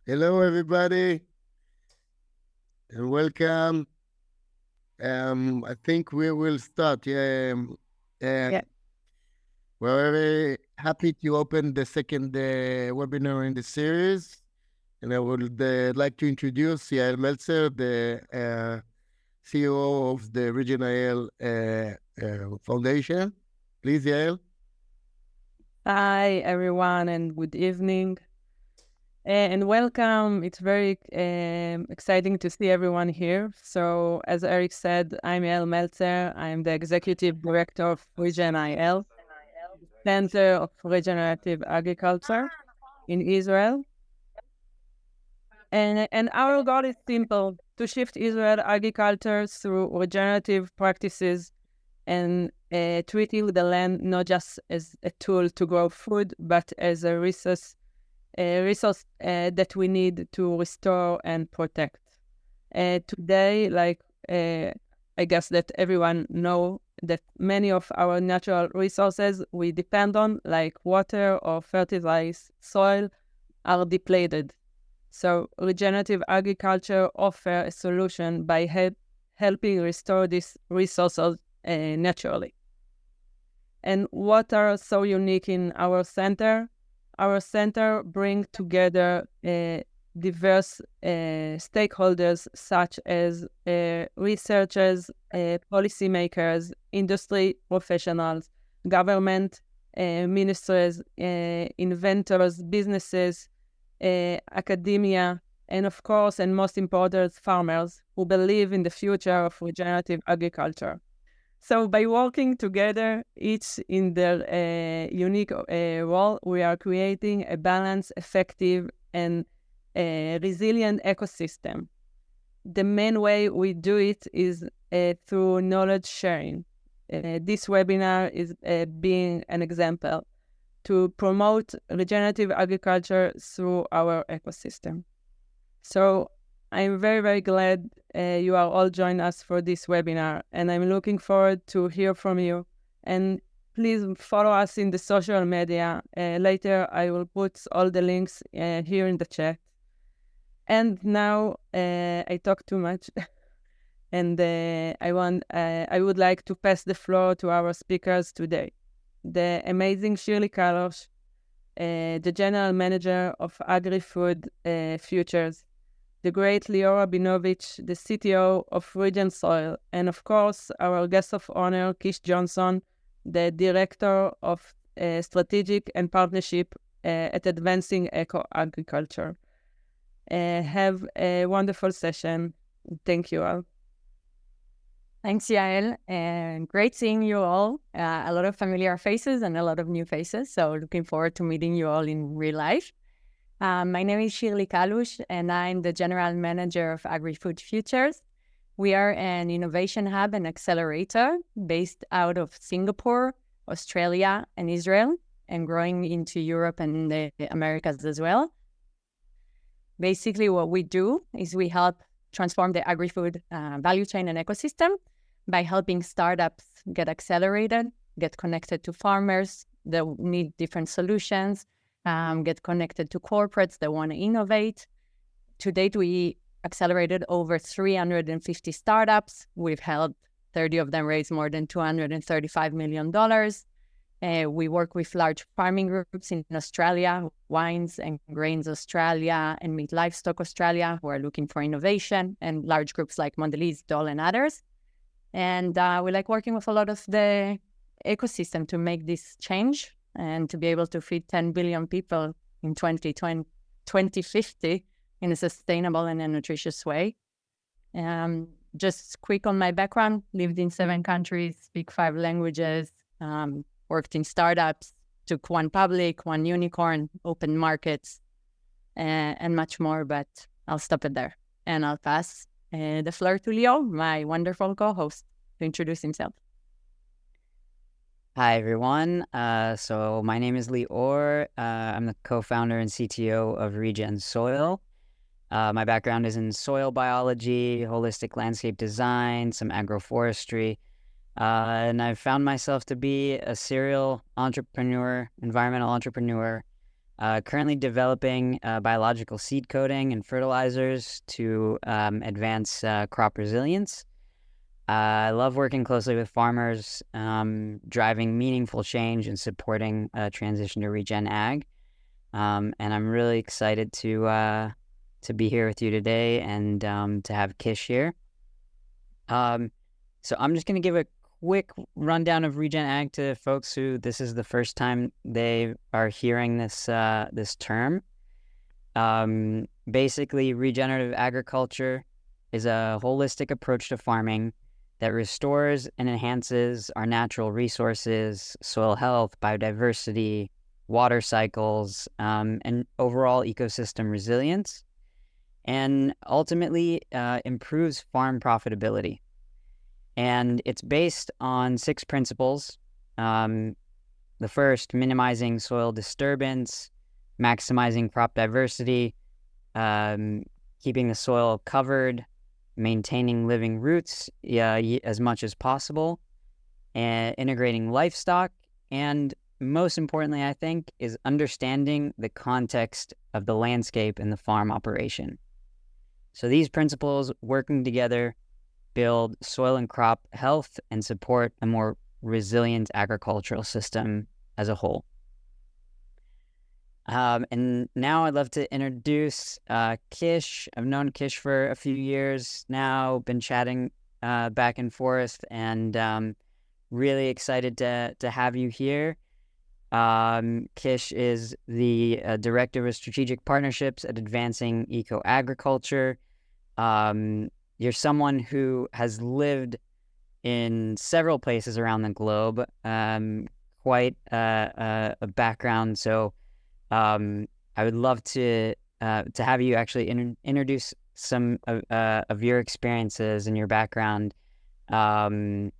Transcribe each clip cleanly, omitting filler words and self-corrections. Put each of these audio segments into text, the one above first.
Hello, everybody, and welcome. I think we will start. Yeah. We're very happy to open the second webinar in the series, and I would like to introduce Yael Meltzer, the CEO of the Regenerative Foundation. Please, Yael. Hi, everyone, and good evening. And welcome. It's very exciting to see everyone here. So, as Eric said, I'm Yael Meltzer. I'm the Executive Director of Regenerative, Center of Regenerative Agriculture in Israel. And our goal is simple, to shift Israel agriculture through regenerative practices and treating the land not just as a tool to grow food, but as a resource that we need to restore and protect. Today, I guess that everyone know that many of our natural resources we depend on, like water or fertilized soil, are depleted. So regenerative agriculture offers a solution by helping restore these resources naturally. And what are so unique in our center? Our center brings together diverse stakeholders such as researchers, policymakers, industry professionals, government, ministries, inventors, businesses, academia, and of course, and most important, farmers who believe in the future of regenerative agriculture. So by working together, each in their unique role, we are creating a balanced, effective, and resilient ecosystem. The main way we do it is through knowledge sharing. This webinar is being an example to promote regenerative agriculture through our ecosystem. So I'm very, very glad you are all joining us for this webinar, and I'm looking forward to hear from you. And please follow us in the social media. Later, I will put all the links here in the chat. And now I talk too much, and I would like to pass the floor to our speakers today. The amazing Shirley Kalosh, the General Manager of Agri-Food Futures, the great Lior Rabinovich, the CTO of Regen Soil, and of course, our guest of honor, Kish Johnson, the Director of Strategic and Partnership at Advancing Eco Agriculture. Have a wonderful session. Thank you all. Thanks, Yael, and great seeing you all. A lot of familiar faces and a lot of new faces, so looking forward to meeting you all in real life. My name is Shirley Kalush, and I'm the General Manager of Agri-Food Futures. We are an innovation hub and accelerator based out of Singapore, Australia, and Israel, and growing into Europe and the Americas as well. Basically, what we do is we help transform the agri-food value chain and ecosystem by helping startups get accelerated, get connected to farmers that need different solutions, get connected to corporates that want to innovate. To date, we accelerated over 350 startups. We've helped 30 of them raise more than $235 million. We work with large farming groups in Australia, Wines and Grains Australia and Meat Livestock Australia, who are looking for innovation, and large groups like Mondelez, Dole, and others. And we like working with a lot of the ecosystem to make this change and to be able to feed 10 billion people in 2050 in a sustainable and a nutritious way. Just quick on my background, lived in 7 countries, speak 5 languages, worked in startups, took 1 public, 1 unicorn, open markets, and much more, but I'll stop it there. And I'll pass the floor to Leo, my wonderful co-host, to introduce himself. Hi, everyone. So my name is Lior. I'm the co-founder and CTO of Regen Soil. My background is in soil biology, holistic landscape design, some agroforestry, and I've found myself to be a serial entrepreneur, environmental entrepreneur, Currently developing biological seed coating and fertilizers to advance crop resilience. I love working closely with farmers, driving meaningful change and supporting transition to regen ag. And I'm really excited to be here with you today and to have Kish here. So I'm just going to give a quick rundown of regen ag to folks who this is the first time they are hearing this term. Basically, regenerative agriculture is a holistic approach to farming that restores and enhances our natural resources, soil health, biodiversity, water cycles, and overall ecosystem resilience, and ultimately improves farm profitability. And it's based on 6 principles. The first, minimizing soil disturbance, maximizing crop diversity, keeping the soil covered, maintaining living roots as much as possible, and integrating livestock, and most importantly, I think, is understanding the context of the landscape and the farm operation. So these principles working together build soil and crop health and support a more resilient agricultural system as a whole. And now I'd love to introduce Kish. I've known Kish for a few years now, been chatting back and forth, and really excited to have you here. Kish is the Director of Strategic Partnerships at Advancing Eco-Agriculture. You're someone who has lived in several places around the globe, quite a background. So I would love to have you actually introduce some of your experiences and your background, and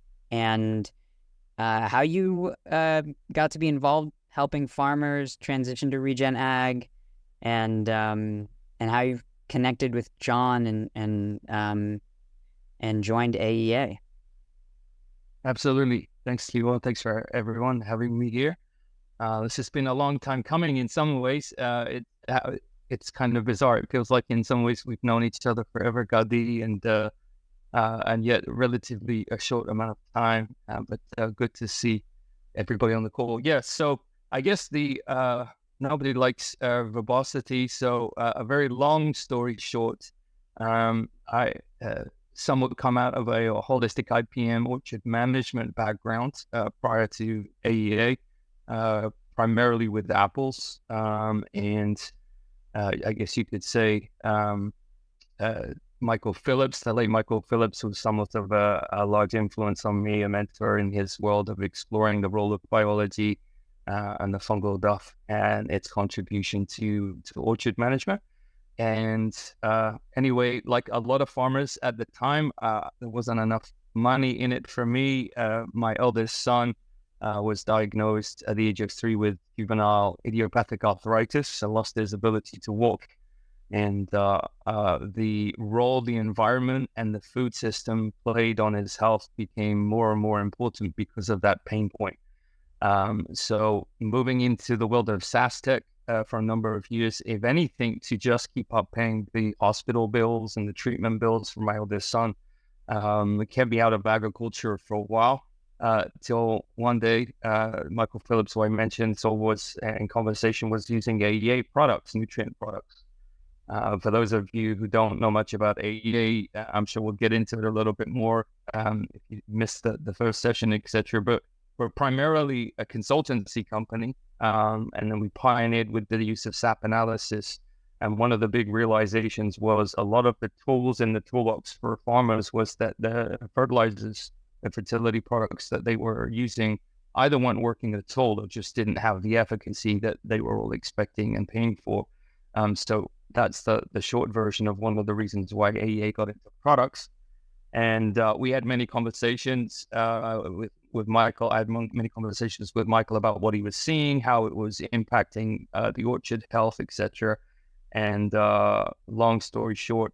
how you got to be involved helping farmers transition to regen ag, and how you've connected with John and joined AEA. Absolutely. Thanks, Leo. Thanks for everyone having me here. This has been a long time coming in some ways. It's kind of bizarre. It feels like in some ways we've known each other forever, Gadi, and yet relatively a short amount of time. But good to see everybody on the call. Yeah, so I guess nobody likes verbosity, so a very long story short, I somewhat come out of a holistic IPM orchard management background prior to AEA, primarily with apples, and I guess you could say Michael Phillips, the late Michael Phillips, was somewhat of a large influence on me, a mentor in his world of exploring the role of biology and the fungal duff and its contribution to orchard management. And anyway, like a lot of farmers at the time, there wasn't enough money in it for me. My eldest son was diagnosed at the age of 3 with juvenile idiopathic arthritis and lost his ability to walk. And the role the environment and the food system played on his health became more and more important because of that pain point. So moving into the world of SaaS tech for a number of years, if anything, to just keep up paying the hospital bills and the treatment bills for my eldest son, it kept me out of agriculture for a while, till one day, Michael Phillips, who I mentioned, was in conversation, was using AEA products, nutrient products. For those of you who don't know much about AEA, I'm sure we'll get into it a little bit more if you missed the first session, etc. But we're primarily a consultancy company, and then we pioneered with the use of SAP analysis. And one of the big realizations was a lot of the tools in the toolbox for farmers was that the fertilizers, the fertility products that they were using either weren't working at all or just didn't have the efficacy that they were all expecting and paying for. So that's the short version of one of the reasons why AEA got into products. And we had many conversations with Michael. I had many conversations with Michael about what he was seeing, how it was impacting the orchard health, etc. And long story short,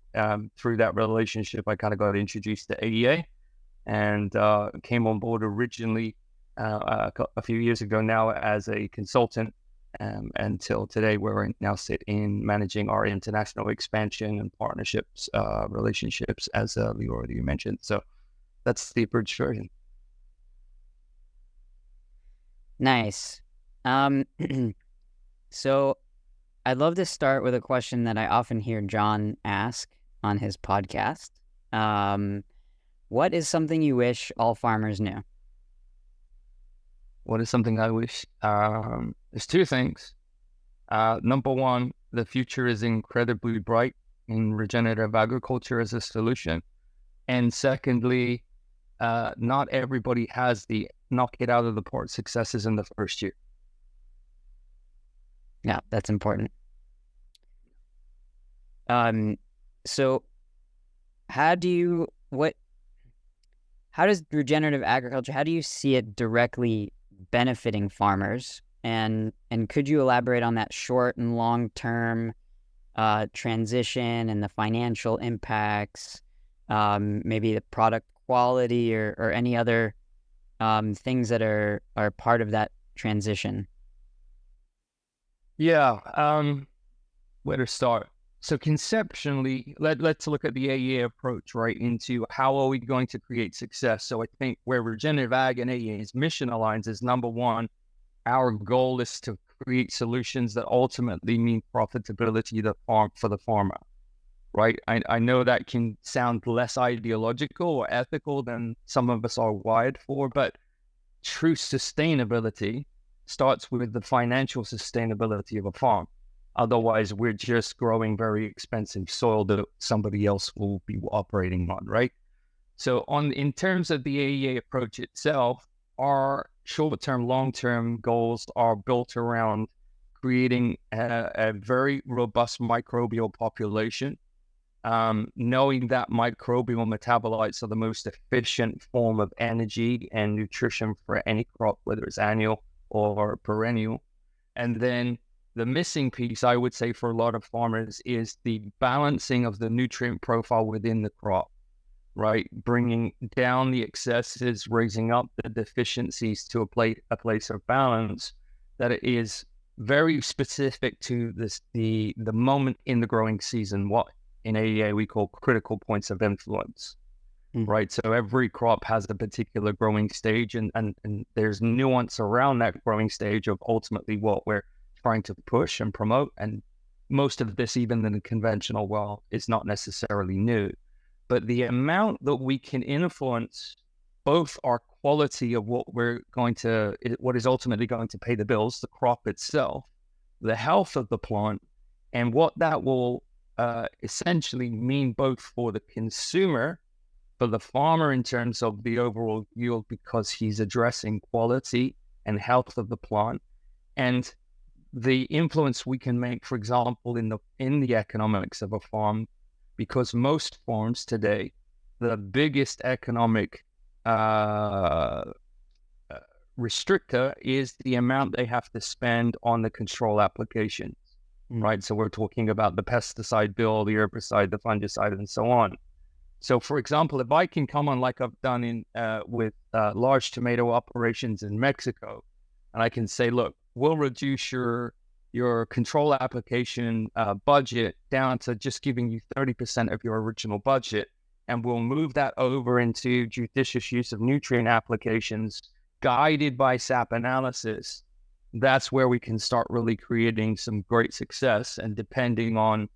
through that relationship, I kind of got introduced to AEA and came on board originally a few years ago now as a consultant, until today, where we now sit in managing our international expansion and partnerships, relationships, as we already mentioned. So that's the abridged version. Nice. So I'd love to start with a question that I often hear John ask on his podcast. What is something you wish all farmers knew? What is something I wish? There's two things. Number one, the future is incredibly bright in regenerative agriculture as a solution. And secondly, not everybody has the knock it out of the park successes in the first year. Yeah, that's important. So how does regenerative agriculture, how do you see it directly benefiting farmers? And could you elaborate on that short and long-term transition and the financial impacts, maybe the product quality or any other things that are part of that transition? Yeah, where to start? So conceptually, let's look at the AEA approach, right, into how are we going to create success. So I think where regenerative ag and AEA's mission aligns is, number one, our goal is to create solutions that ultimately mean profitability for the farmer, right? I know that can sound less ideological or ethical than some of us are wired for, but true sustainability starts with the financial sustainability of a farm. Otherwise, we're just growing very expensive soil that somebody else will be operating on, right? So in terms of the AEA approach itself, our short-term, long-term goals are built around creating a very robust microbial population, knowing that microbial metabolites are the most efficient form of energy and nutrition for any crop, whether it's annual or perennial. And then the missing piece, I would say, for a lot of farmers is the balancing of the nutrient profile within the crop, right? Bringing down the excesses, raising up the deficiencies to a place of balance that is very specific to the moment in the growing season, what in AEA we call critical points of influence. Right. So every crop has a particular growing stage, and there's nuance around that growing stage of ultimately what we're trying to push and promote. And most of this, even in the conventional world, is not necessarily new. But the amount that we can influence both our quality of what is ultimately going to pay the bills, the crop itself, the health of the plant, and what that will essentially mean both for the consumer, for the farmer in terms of the overall yield, because he's addressing quality and health of the plant, and the influence we can make, for example, in the economics of a farm, because most farms today, the biggest economic restrictor is the amount they have to spend on the control applications, right? So we're talking about the pesticide bill, the herbicide, the fungicide, and so on. So, for example, if I can come on like I've done with large tomato operations in Mexico, and I can say, look, we'll reduce your control application budget down to just giving you 30% of your original budget, and we'll move that over into judicious use of nutrient applications guided by SAP analysis. That's where we can start really creating some great success. And depending on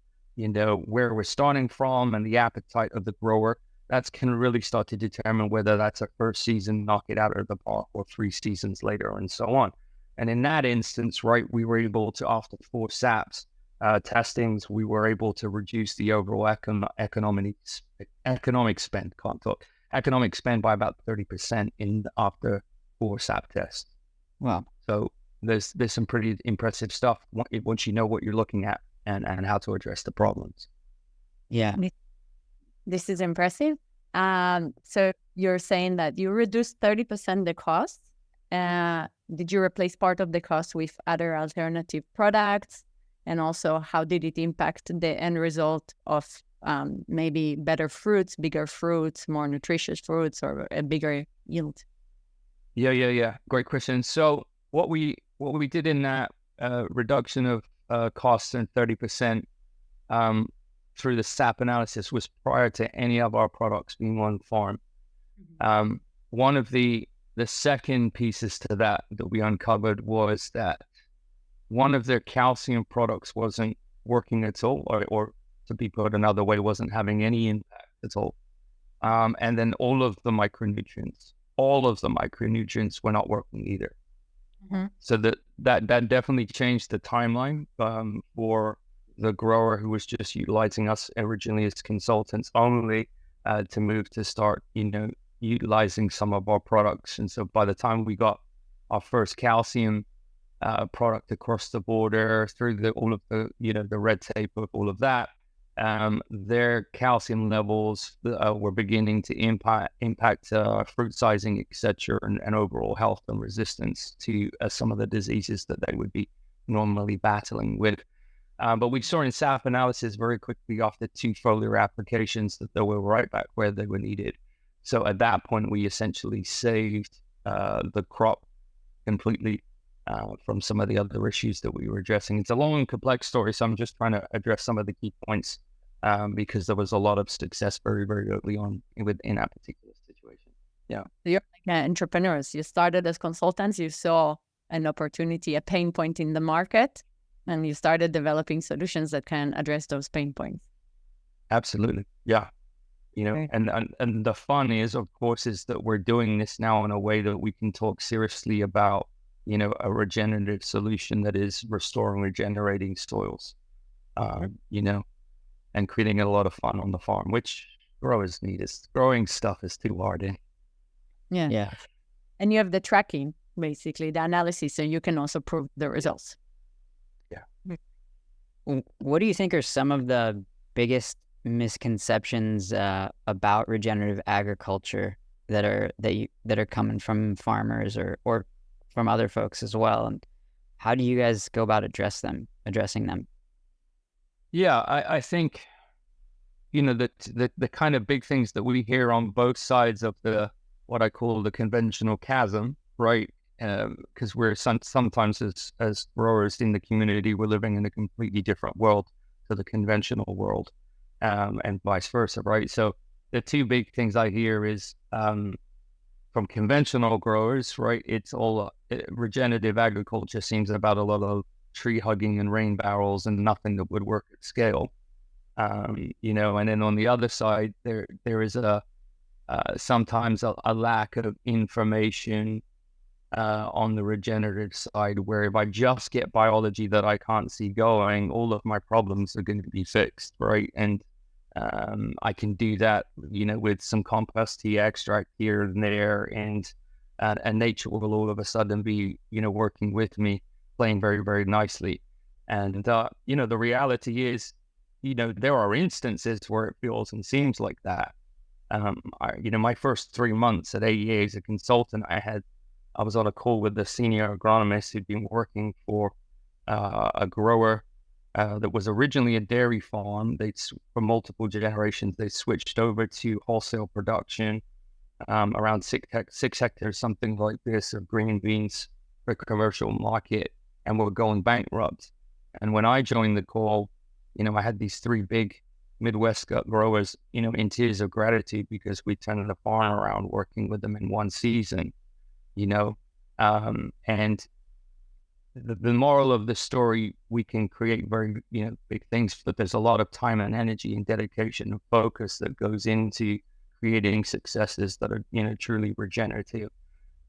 where we're starting from and the appetite of the grower, that can really start to determine whether that's a first season, knock it out of the park, or 3 seasons later, and so on. And in that instance, right, we were able to, after 4 SAPs testings, we were able to reduce the overall economic spend by about 30% after 4 SAP tests. Wow. So there's some pretty impressive stuff once you know what you're looking at and how to address the problems. Yeah. This is impressive. So you're saying that you reduced 30% the cost. Did you replace part of the cost with other alternative products? And also, how did it impact the end result of maybe better fruits, bigger fruits, more nutritious fruits, or a bigger yield? Yeah. Great question. So what we did in that reduction of costs and 30% through the SAP analysis was prior to any of our products being on farm. One of the second pieces to that we uncovered was that one of their calcium products wasn't working at all, or to be put another way, wasn't having any impact at all. And then all of the micronutrients were not working either. So that definitely changed the timeline for the grower who was just utilizing us originally as consultants only to move to start, utilizing some of our products. And so by the time we got our first calcium product across the border through all of the, the red tape of all of that, their calcium levels were beginning to impact fruit sizing, etc., and overall health and resistance to some of the diseases that they would be normally battling with. But we saw in SAP analysis very quickly after 2 foliar applications that they were right back where they were needed. So at that point, we essentially saved the crop completely from some of the other issues that we were addressing. It's a long and complex story, so I'm just trying to address some of the key points because there was a lot of success very, very early on in that particular situation. Yeah. You're like entrepreneurs. You started as consultants. You saw an opportunity, a pain point in the market, and you started developing solutions that can address those pain points. Absolutely. Yeah. And the fun is, of course, is that we're doing this now in a way that we can talk seriously about, a regenerative solution that is regenerating soils, and creating a lot of fun on the farm, which growers need. Growing stuff is too hard. Yeah. And you have the tracking, basically, the analysis, so you can also prove the results. Yeah. What do you think are some of the biggest misconceptions about regenerative agriculture that are coming from farmers or from other folks as well, and how do you guys go about addressing them? Yeah, I think the kind of big things that we hear on both sides of the what I call the conventional chasm, right? Because we're sometimes as growers in the community, we're living in a completely different world to the conventional world. And vice versa, right? So the 2 big things I hear is from conventional growers, right? It's all regenerative agriculture seems about a lot of tree hugging and rain barrels and nothing that would work at scale. And then on the other side, there is sometimes a lack of information on the regenerative side, where if I just get biology that I can't see going, all of my problems are going to be fixed, right? And I can do that, with some compost tea extract here and there, and nature will all of a sudden be, working with me, playing very, very nicely. And the reality is, there are instances where it feels and seems like that. My first 3 months at AEA as a consultant, I was on a call with the senior agronomist who'd been working for a grower that was originally a dairy farm. For multiple generations, they switched over to wholesale production, around 6 hectares, something like this, of green beans for commercial market, and were going bankrupt. And when I joined the call, I had these 3 big Midwest growers, in tears of gratitude because we turned the farm around working with them in 1 season, and the moral of the story, we can create very, big things, but there's a lot of time and energy and dedication and focus that goes into creating successes that are, truly regenerative.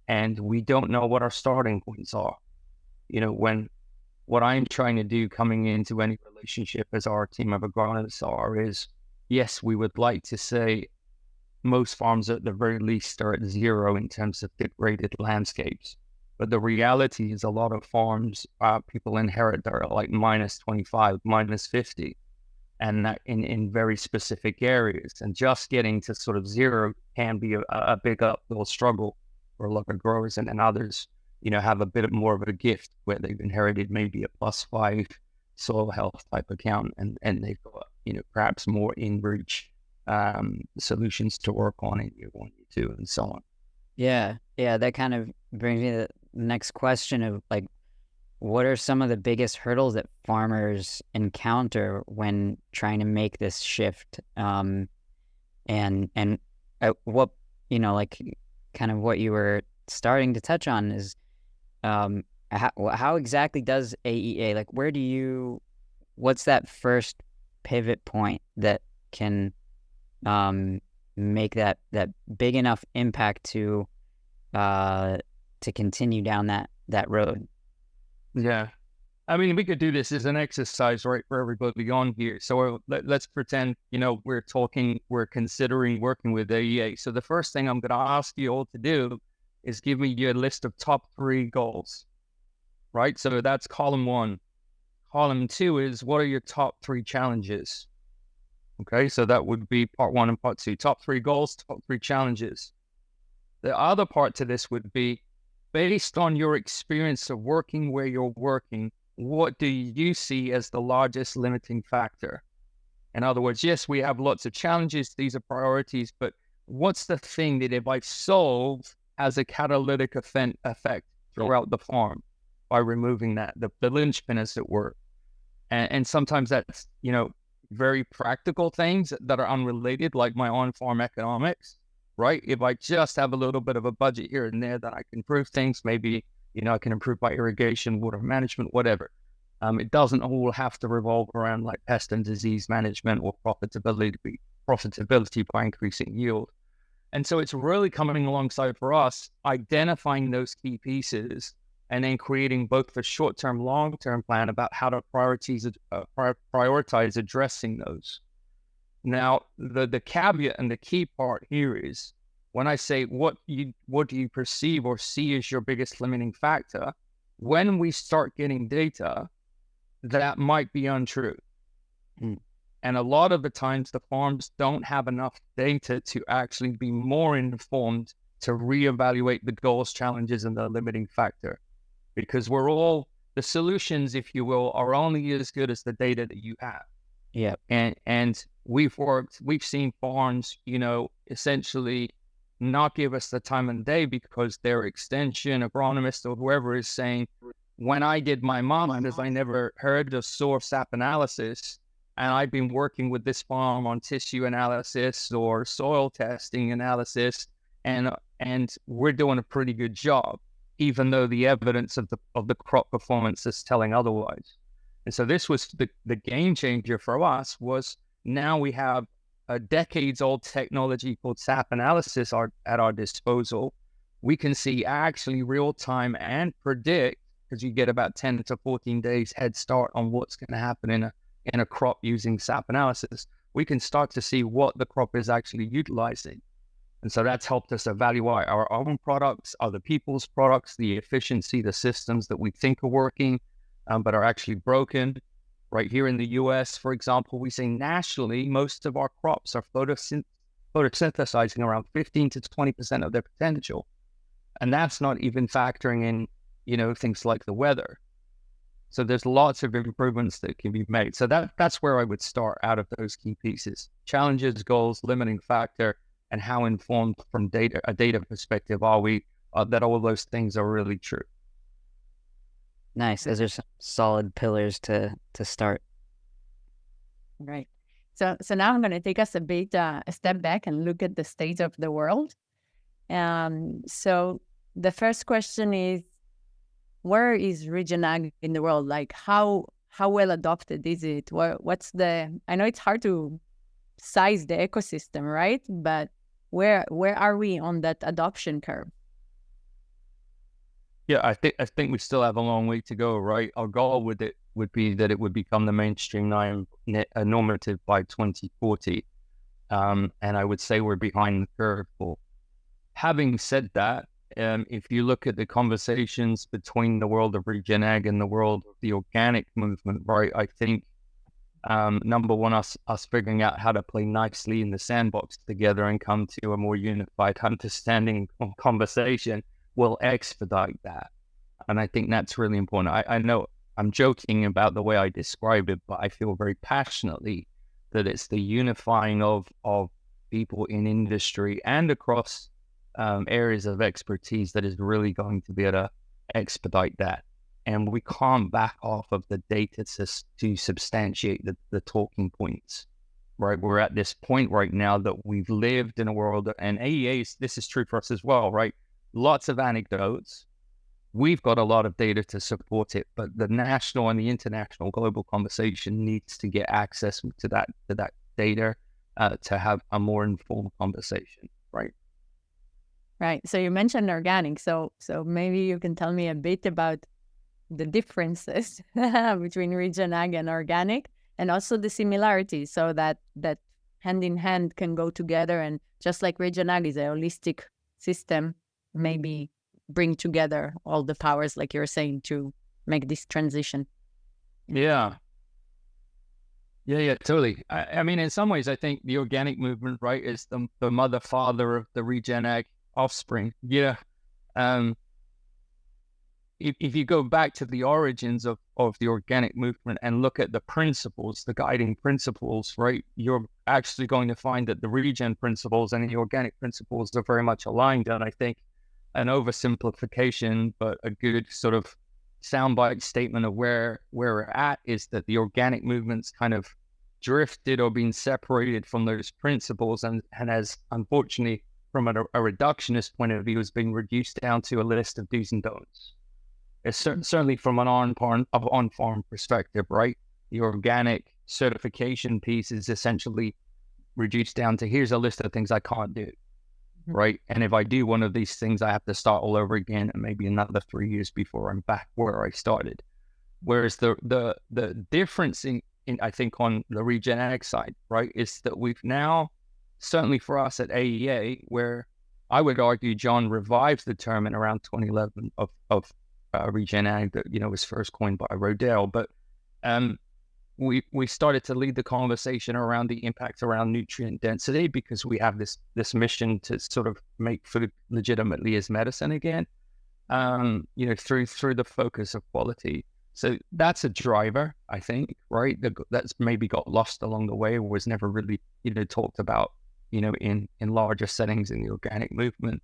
And we don't know what our starting points are. What I'm trying to do coming into any relationship as our team of agronomists is, yes, we would like to say most farms at the very least are at 0 in terms of degraded landscapes. But the reality is a lot of farms, people inherit that are like -25, -50, and that in very specific areas. And just getting to sort of 0 can be a big uphill struggle for a lot of growers. And then others, have a bit more of a gift where they've inherited maybe a +5 soil health type account, and they've got, perhaps more in reach solutions to work on in year 1, year 2, and so on. Yeah. That kind of brings me to the next question of like, what are some of the biggest hurdles that farmers encounter when trying to make this shift? And what, like kind of what you were starting to touch on is how exactly does AEA, like what's that first pivot point that can make that big enough impact to continue down that road? Yeah. I mean, we could do this as an exercise, right, for everybody on here. So let's pretend, we're considering working with AEA. So the first thing I'm going to ask you all to do is give me your list of top 3 goals, right? So that's column 1. Column 2 is, what are your top 3 challenges? Okay, so that would be part 1 and part 2. Top 3 goals, top 3 challenges. The other part to this would be, based on your experience of working where you're working, what do you see as the largest limiting factor? In other words, yes, we have lots of challenges. These are priorities, but what's the thing that if I solve has a catalytic effect throughout the farm by removing that, the linchpin, as it were? And sometimes that's, very practical things that are unrelated, like my on-farm economics, right? If I just have a little bit of a budget here and there, that I can improve things. Maybe, I can improve my irrigation, water management, whatever. It doesn't all have to revolve around like pest and disease management or profitability by increasing yield. And so it's really coming alongside for us, identifying those key pieces and then creating both a short-term, long-term plan about how to prioritize addressing those. Now, the caveat and the key part here is, when I say what do you perceive or see as your biggest limiting factor, when we start getting data, that might be untrue. And a lot of the times the farms don't have enough data to actually be more informed to reevaluate the goals, challenges, and the limiting factor. Because the solutions, if you will, are only as good as the data that you have. Yeah. And we've seen farms, essentially not give us the time of day because their extension agronomist or whoever is saying, when I did my monitors, I never heard of soil sap analysis. And I've been working with this farm on tissue analysis or soil testing analysis, and we're doing a pretty good job, even though the evidence of the crop performance is telling otherwise. And so this was the game changer for us. Was now we have a decades-old technology called SAP analysis at our disposal. We can see actually real time and predict, because you get about 10 to 14 days head start on what's going to happen in a crop using SAP analysis. We can start to see what the crop is actually utilizing. And so that's helped us evaluate our own products, other people's products, the efficiency, the systems that we think are working, but are actually broken. Right here in the US, for example, we say nationally, most of our crops are photosynthesizing around 15 to 20% of their potential. And that's not even factoring in, things like the weather. So there's lots of improvements that can be made. So that's where I would start out of those key pieces: challenges, goals, limiting factor, and how informed from a data perspective are we that all those things are really true. Nice. Those are some solid pillars to start. Right. So now I'm going to take us a bit a step back and look at the state of the world. So the first question is, where is Regen Ag in the world? Like how well adopted is it? I know it's hard to size the ecosystem, right? But where are we on that adoption curve? Yeah, I think we still have a long way to go, right? Our goal would be that it would become the mainstream normative by 2040. And I would say we're behind the curve. Having said that, if you look at the conversations between the world of Regen Ag and the world of the organic movement, right, I think number one, us figuring out how to play nicely in the sandbox together and come to a more unified understanding of conversation will expedite that. And I think that's really important. I know I'm joking about the way I describe it, but I feel very passionately that it's the unifying of people in industry and across areas of expertise that is really going to be able to expedite that. and we can't back off of the data to substantiate the talking points, right? We're at this point right now that we've lived in a world, and AEAs, this is true for us as well, right? Lots of anecdotes. We've got a lot of data to support it, but the national and the international global conversation needs to get access to that data to have a more informed conversation, right? Right. So you mentioned organic. So maybe you can tell me a bit about the differences between Regen Ag and organic, and also the similarities, so that hand in hand can go together. And just like Regen Ag is a holistic system, maybe bring together all the powers, like you're saying, to make this transition. Yeah, totally. I mean, in some ways, I think the organic movement, right, is the mother, father of the Regen Ag offspring. Yeah. If you go back to the origins of the organic movement and look at the principles, the guiding principles, right, you're actually going to find that the regen principles and the organic principles are very much aligned. And I think an oversimplification, but a good sort of soundbite statement of where we're at is that the organic movement's kind of drifted or been separated from those principles, and has, unfortunately, from a reductionist point of view, has been reduced down to a list of do's and don'ts. It's certainly from an on-farm perspective, right? The organic certification piece is essentially reduced down to, here's a list of things I can't do, right? And if I do one of these things, I have to start all over again, and maybe another 3 years before I'm back where I started. Whereas the difference in I think on the Regen Ag side, right, is that we've now, certainly for us at AEA, where I would argue John revived the term in around 2011 of Regen Ag that, you know, was first coined by Rodell, but we started to lead the conversation around the impact around nutrient density, because we have this mission to sort of make food legitimately as medicine again, you know, through the focus of quality. So that's a driver, I think, right? That's maybe got lost along the way, or was never really, you know, talked about, you know, in larger settings in the organic movement.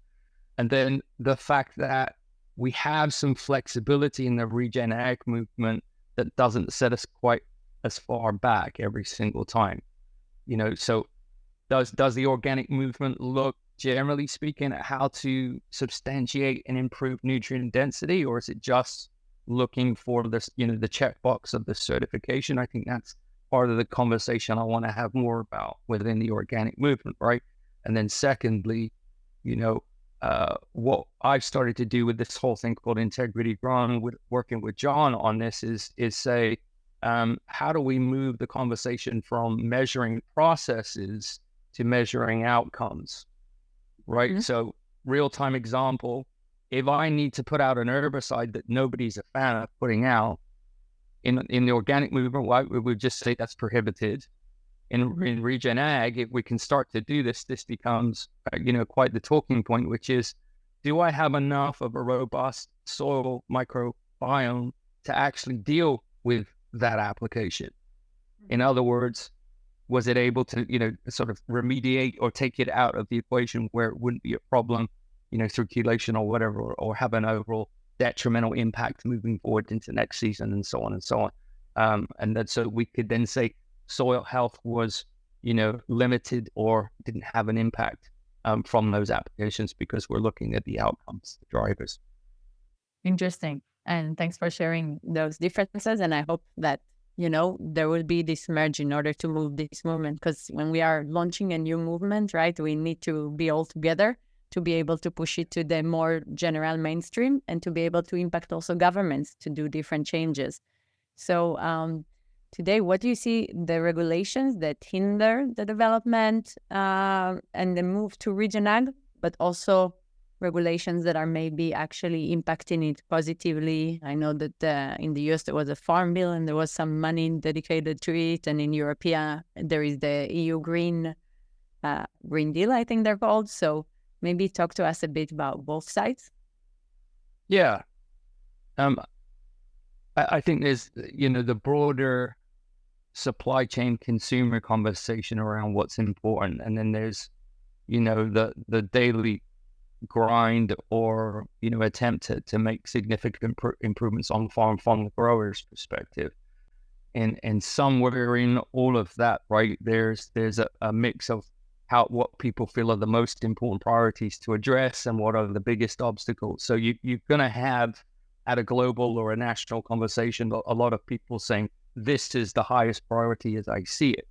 And then the fact that we have some flexibility in the Regen Ag movement that doesn't set us quite as far back every single time. You know, so does the organic movement look, generally speaking, at how to substantiate and improve nutrient density, or is it just looking for this, you know, the checkbox of the certification? I think that's part of the conversation I want to have more about within the organic movement, right? And then secondly, you know, what I've started to do with this whole thing called integrity growing, working with John on this, is say, how do we move the conversation from measuring processes to measuring outcomes, right? Mm-hmm. So real-time example, if I need to put out an herbicide that nobody's a fan of putting out, in the organic movement, we would just say that's prohibited. In Regen Ag, if we can start to do this becomes, you know, quite the talking point, which is, do I have enough of a robust soil microbiome to actually deal with that application? In other words, was it able to, you know, sort of remediate or take it out of the equation where it wouldn't be a problem, you know, through chelation or whatever, or have an overall detrimental impact moving forward into next season, and so on and so on. And then so we could then say soil health was, you know, limited or didn't have an impact from those applications, because we're looking at the outcomes, the drivers. Interesting. And thanks for sharing those differences. And I hope that, you know, there will be this merge in order to move this movement, because when we are launching a new movement, right, we need to be all together to be able to push it to the more general mainstream, and to be able to impact also governments to do different changes. So today, what do you see the regulations that hinder the development and the move to Regen Ag, but also regulations that are maybe actually impacting it positively? I know that in the US there was a farm bill and there was some money dedicated to it, and in Europe there is the EU Green Deal, I think they're called. So maybe talk to us a bit about both sides. Yeah. I think there's, you know, the broader supply chain consumer conversation around what's important. And then there's, you know, the daily grind or, attempt to make significant improvements on farm from the grower's perspective. And somewhere in all of that, right, there's a mix of what people feel are the most important priorities to address and what are the biggest obstacles. So you're going to have, at a global or a national conversation, a lot of people saying, this is the highest priority as I see it.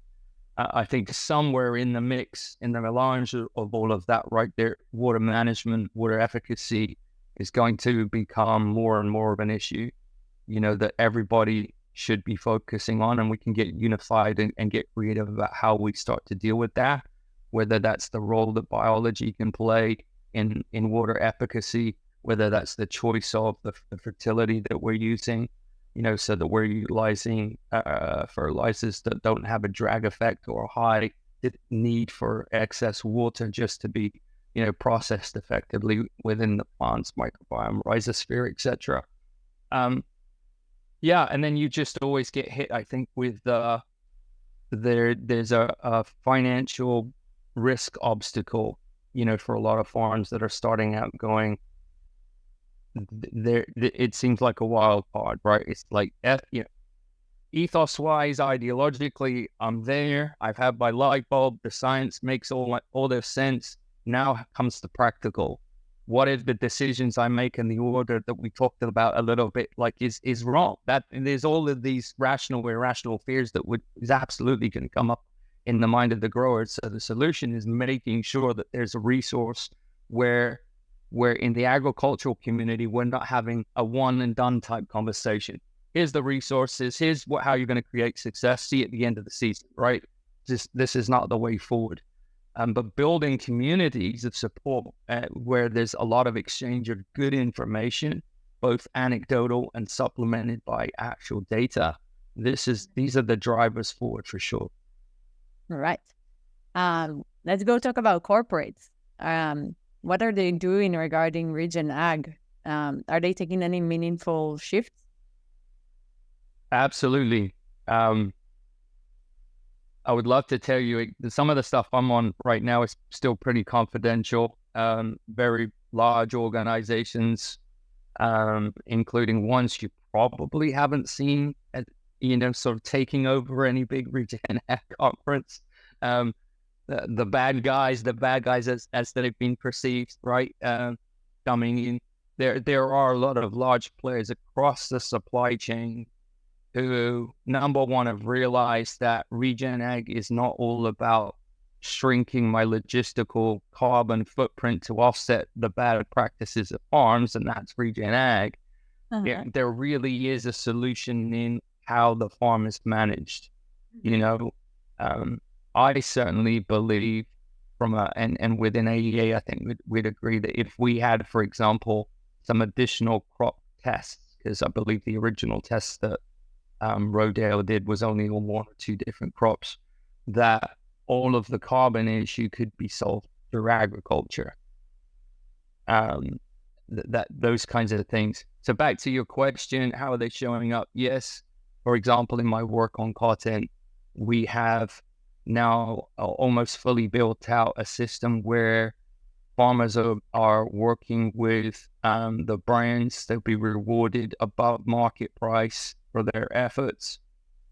I think somewhere in the mix, in the melange of all of that, right there, water management, water efficacy is going to become more and more of an issue, that everybody should be focusing on, and we can get unified and get creative about how we start to deal with that, whether that's the role that biology can play in water efficacy, whether that's the choice of the fertility that we're using, so that we're utilizing fertilizers that don't have a drag effect or a high need for excess water just to be, processed effectively within the plant's microbiome, rhizosphere, etc. And then you just always get hit, I think, with there's a financial risk obstacle, for a lot of farms that are starting out going, it seems like a wild card, right? It's like, ethos-wise, ideologically, I'm there. I've had my light bulb. The science makes all this sense. Now comes the practical. What if the decisions I make in the order that we talked about a little bit, is wrong? And there's all of these rational or irrational fears that is absolutely going to come up in the mind of the growers. So the solution is making sure that there's a resource where in the agricultural community, we're not having a one and done type conversation. Here's the resources. Here's how you're going to create success. See at the end of the season, right? This is not the way forward. But building communities of support where there's a lot of exchange of good information, both anecdotal and supplemented by actual data. These are the drivers forward for sure. All right. Let's go talk about corporates. What are they doing regarding Regen Ag? Are they taking any meaningful shifts? Absolutely. I would love to tell you some of the stuff I'm on right now is still pretty confidential. Very large organizations, including ones you probably haven't seen, sort of taking over any big Regen Ag conference. The bad guys as they've been perceived, right? Coming in, there are a lot of large players across the supply chain who, number one, have realized that Regen Ag is not all about shrinking my logistical carbon footprint to offset the bad practices of farms, and that's Regen Ag. Uh-huh. There really is a solution in how the farm is managed. I certainly believe and within AEA, I think we'd agree that if we had, for example, some additional crop tests, because I believe the original tests that Rodale did was only on one or two different crops, that all of the carbon issue could be solved through agriculture. Those kinds of things. So back to your question, how are they showing up? Yes, for example, in my work on cotton, we have now almost fully built out a system where farmers are working with the brands. They'll be rewarded above market price for their efforts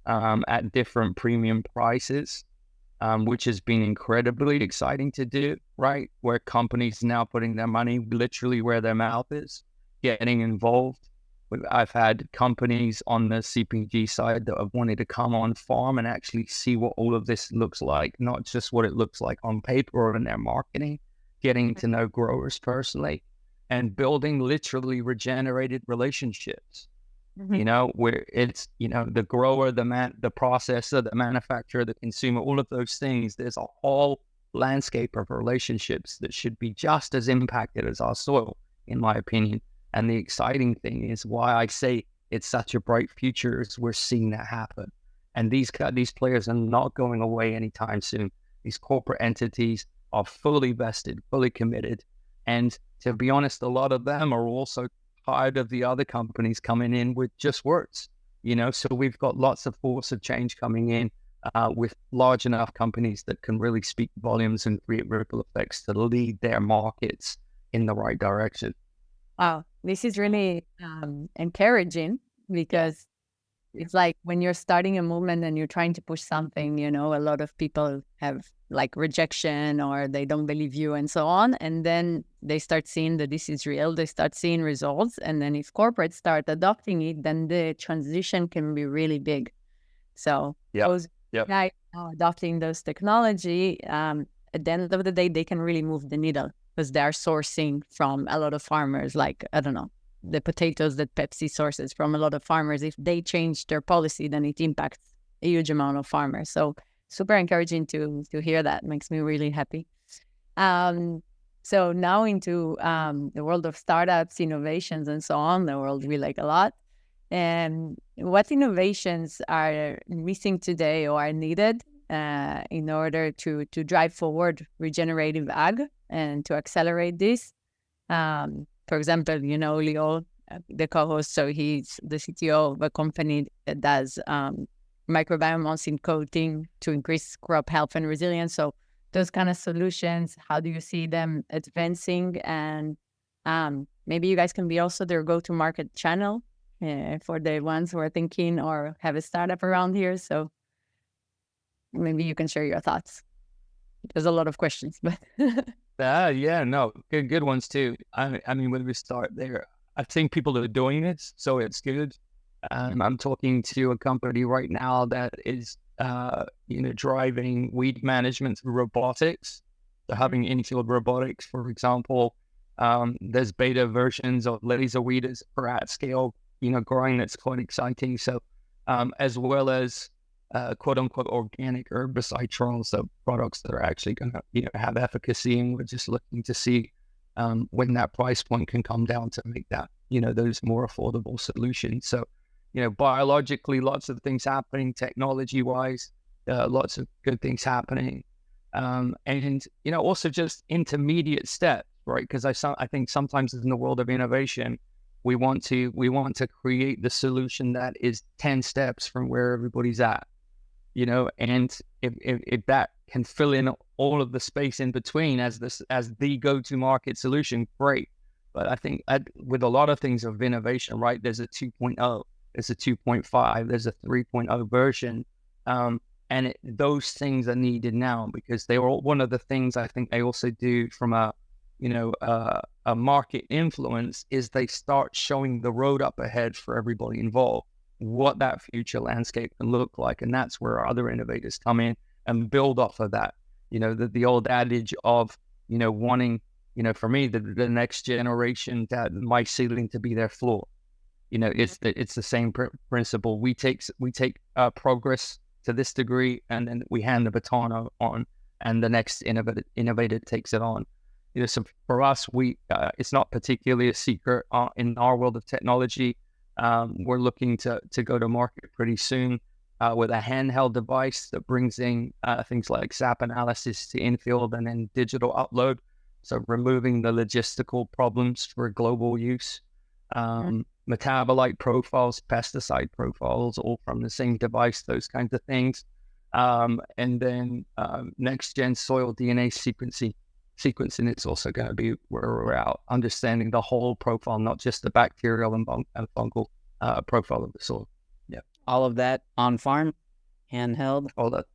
at different premium prices, which has been incredibly exciting to do, right? Where companies now putting their money literally where their mouth is, getting involved. I've had companies on the CPG side that have wanted to come on farm and actually see what all of this looks like, not just what it looks like on paper or in their marketing, getting to know growers personally and building literally regenerated relationships. Mm-hmm. Where it's, the grower, the processor, the manufacturer, the consumer, all of those things. There's a whole landscape of relationships that should be just as impacted as our soil, in my opinion. And the exciting thing is why I say it's such a bright future is we're seeing that happen. And these players are not going away anytime soon. These corporate entities are fully vested, fully committed. And to be honest, a lot of them are also tired of the other companies coming in with just words, so we've got lots of force of change coming in with large enough companies that can really speak volumes and create ripple effects to lead their markets in the right direction. Wow, this is really encouraging, because it's like when you're starting a movement and you're trying to push something, you know, a lot of people have like rejection or they don't believe you and so on. And then they start seeing that this is real. They start seeing results. And then if corporates start adopting it, then the transition can be really big. So those guys now adopting those technology, at the end of the day, they can really move the needle, because they are sourcing from a lot of farmers, like, I don't know, the potatoes that Pepsi sources from a lot of farmers. If they change their policy, then it impacts a huge amount of farmers. So super encouraging to hear that. Makes me really happy. So now into the world of startups, innovations, and so on, the world we like a lot. And what innovations are missing today or are needed in order to drive forward regenerative ag and to accelerate this? For example, you know, Leo, the co-host, so he's the CTO of a company that does microbiome in coating to increase crop health and resilience. So those kind of solutions, how do you see them advancing? And maybe you guys can be also their go-to-market channel for the ones who are thinking or have a startup around here. So maybe you can share your thoughts. There's a lot of questions, but... Good ones too. I mean, when we start there, I think people are doing this, so it's good. I'm talking to a company right now that is, driving weed management through robotics. So having in-field robotics, for example, there's beta versions of laser weeders for at-scale, growing. That's quite exciting. So, as well as quote unquote organic herbicide trials, so products that are actually going to have efficacy, and we're just looking to see when that price point can come down to make that those more affordable solutions. So biologically, lots of things happening, technology wise, lots of good things happening, and also just intermediate steps, right? Because I think sometimes in the world of innovation, we want to create the solution that is 10 steps from where everybody's at. And if that can fill in all of the space in between as the go-to-market solution, great. But I think with a lot of things of innovation, right, there's a 2.0, there's a 2.5, there's a 3.0 version, and those things are needed now, because they were one of the things I think they also do from a market influence is they start showing the road up ahead for everybody involved, what that future landscape can look like. And that's where other innovators come in and build off of that. The old adage of, wanting, for me, the next generation, that my ceiling to be their floor. It's the same principle. We take progress to this degree, and then we hand the baton on, and the next innovator takes it on. So for us, it's not particularly a secret in our world of technology. We're looking to go to market pretty soon with a handheld device that brings in things like SAP analysis to infield and then digital upload. So removing the logistical problems for global use, metabolite profiles, pesticide profiles, all from the same device, those kinds of things. And then next gen soil DNA sequencing is also going to be where we're out, understanding the whole profile, not just the bacterial and fungal profile of the soil. Yeah, all of that on farm, handheld. All the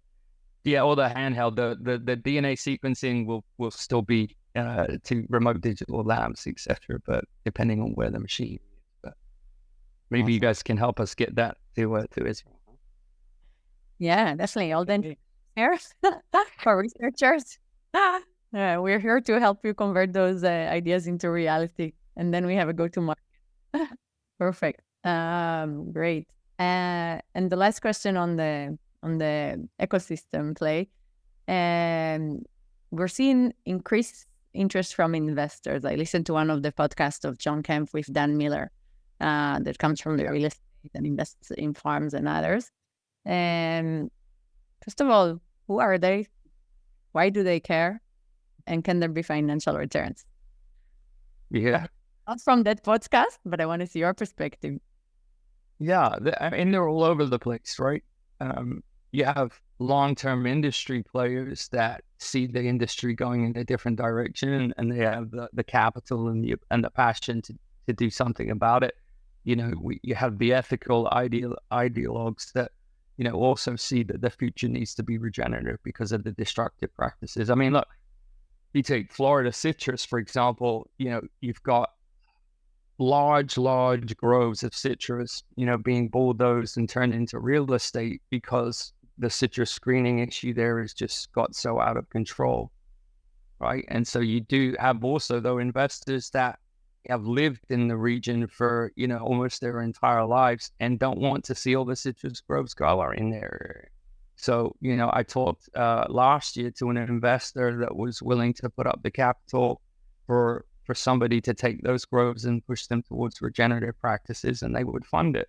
handheld. The DNA sequencing will still be to remote digital labs, etc. But depending on where the machine is. But maybe you guys can help us get that to Israel. Yeah, definitely. All the engineers for researchers. We're here to help you convert those ideas into reality, and then we have a go-to-market. Perfect. Great. And the last question on the ecosystem play, we're seeing increased interest from investors. I listened to one of the podcasts of John Kemp with Dan Miller, that comes from the real estate and invests in farms and others. And first of all, who are they? Why do they care? And can there be financial returns? Yeah. Not from that podcast, but I want to see your perspective. Yeah, they're all over the place, right? You have long-term industry players that see the industry going in a different direction, and they have the capital and the passion to do something about it. You have the ethical ideologues that, also see that the future needs to be regenerative because of the destructive practices. I mean, look, you take Florida citrus, for example, you've got large groves of citrus, being bulldozed and turned into real estate because the citrus screening issue there has just got so out of control, right? And so you do have also, though, investors that have lived in the region for, almost their entire lives and don't want to see all the citrus groves go in there. So, I talked last year to an investor that was willing to put up the capital for somebody to take those groves and push them towards regenerative practices, and they would fund it.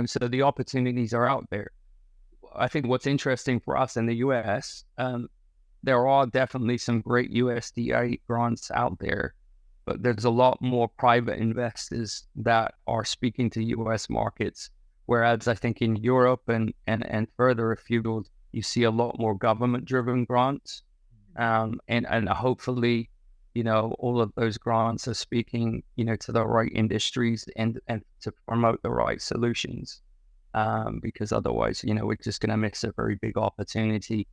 So the opportunities are out there. I think what's interesting for us in the US, there are definitely some great USDA grants out there, but there's a lot more private investors that are speaking to US markets. Whereas I think in Europe and further afield, you see a lot more government-driven grants, and hopefully, all of those grants are speaking, to the right industries and to promote the right solutions, because otherwise, we're just going to miss a very big opportunity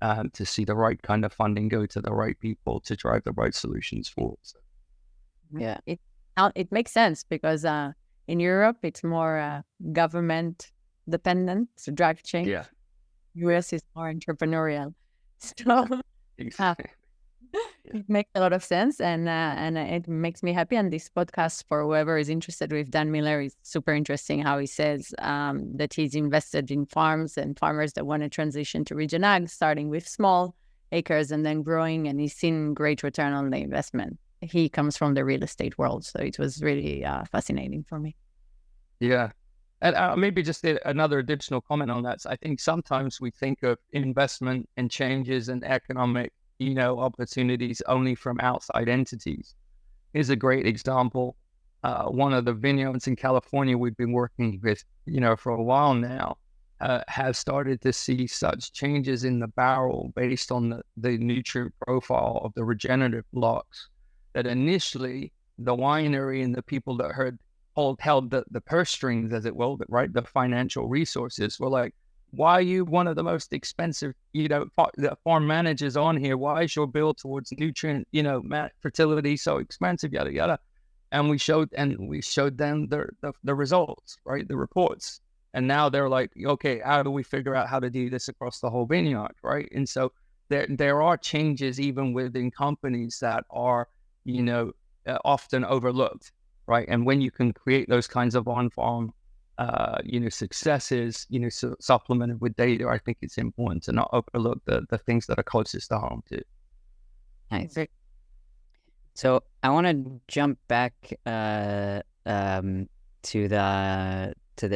to see the right kind of funding go to the right people to drive the right solutions forward. Yeah, it makes sense because in Europe, it's more government dependent to drive change. Yeah. US is more entrepreneurial. So Exactly. it makes a lot of sense, and it makes me happy. And this podcast, for whoever is interested with Dan Miller, is super interesting how he says that he's invested in farms and farmers that want to transition to region ag, starting with small acres and then growing, and he's seen great return on the investment. He comes from the real estate world, so it was really fascinating for me. Yeah. And maybe just another additional comment on that. So I think sometimes we think of investment and changes and economic, opportunities only from outside entities. Here's a great example. One of the vineyards in California we've been working with, for a while now, have started to see such changes in the barrel based on the nutrient profile of the regenerative blocks that initially the winery and the people that held the purse strings, as it will, right, the financial resources, were like, why are you one of the most expensive, farm managers on here? Why is your bill towards nutrient, fertility so expensive, yada, yada. And we showed them the results, right, the reports. And now they're like, okay, how do we figure out how to do this across the whole vineyard, right? And so there are changes even within companies that are, often overlooked, right? And when you can create those kinds of on-farm, successes, supplemented with data, I think it's important to not overlook the things that are closest to home too. Nice. So I want to jump back to the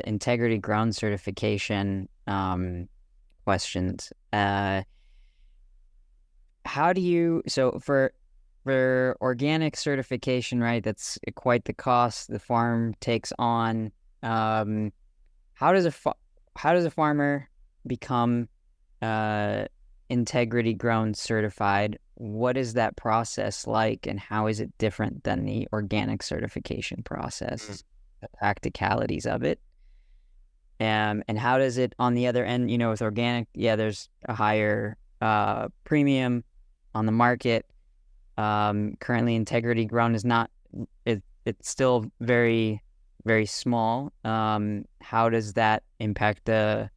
integrity ground certification questions. How do you, so for organic certification, right, that's quite the cost the farm takes on. How does a farmer become integrity ground certified? What is that process like, and how is it different than the organic certification process? The practicalities of it, and how does it on the other end? With organic, there's a higher premium on the market. Currently, integrity ground is not. It's still very, very small. How does that impact the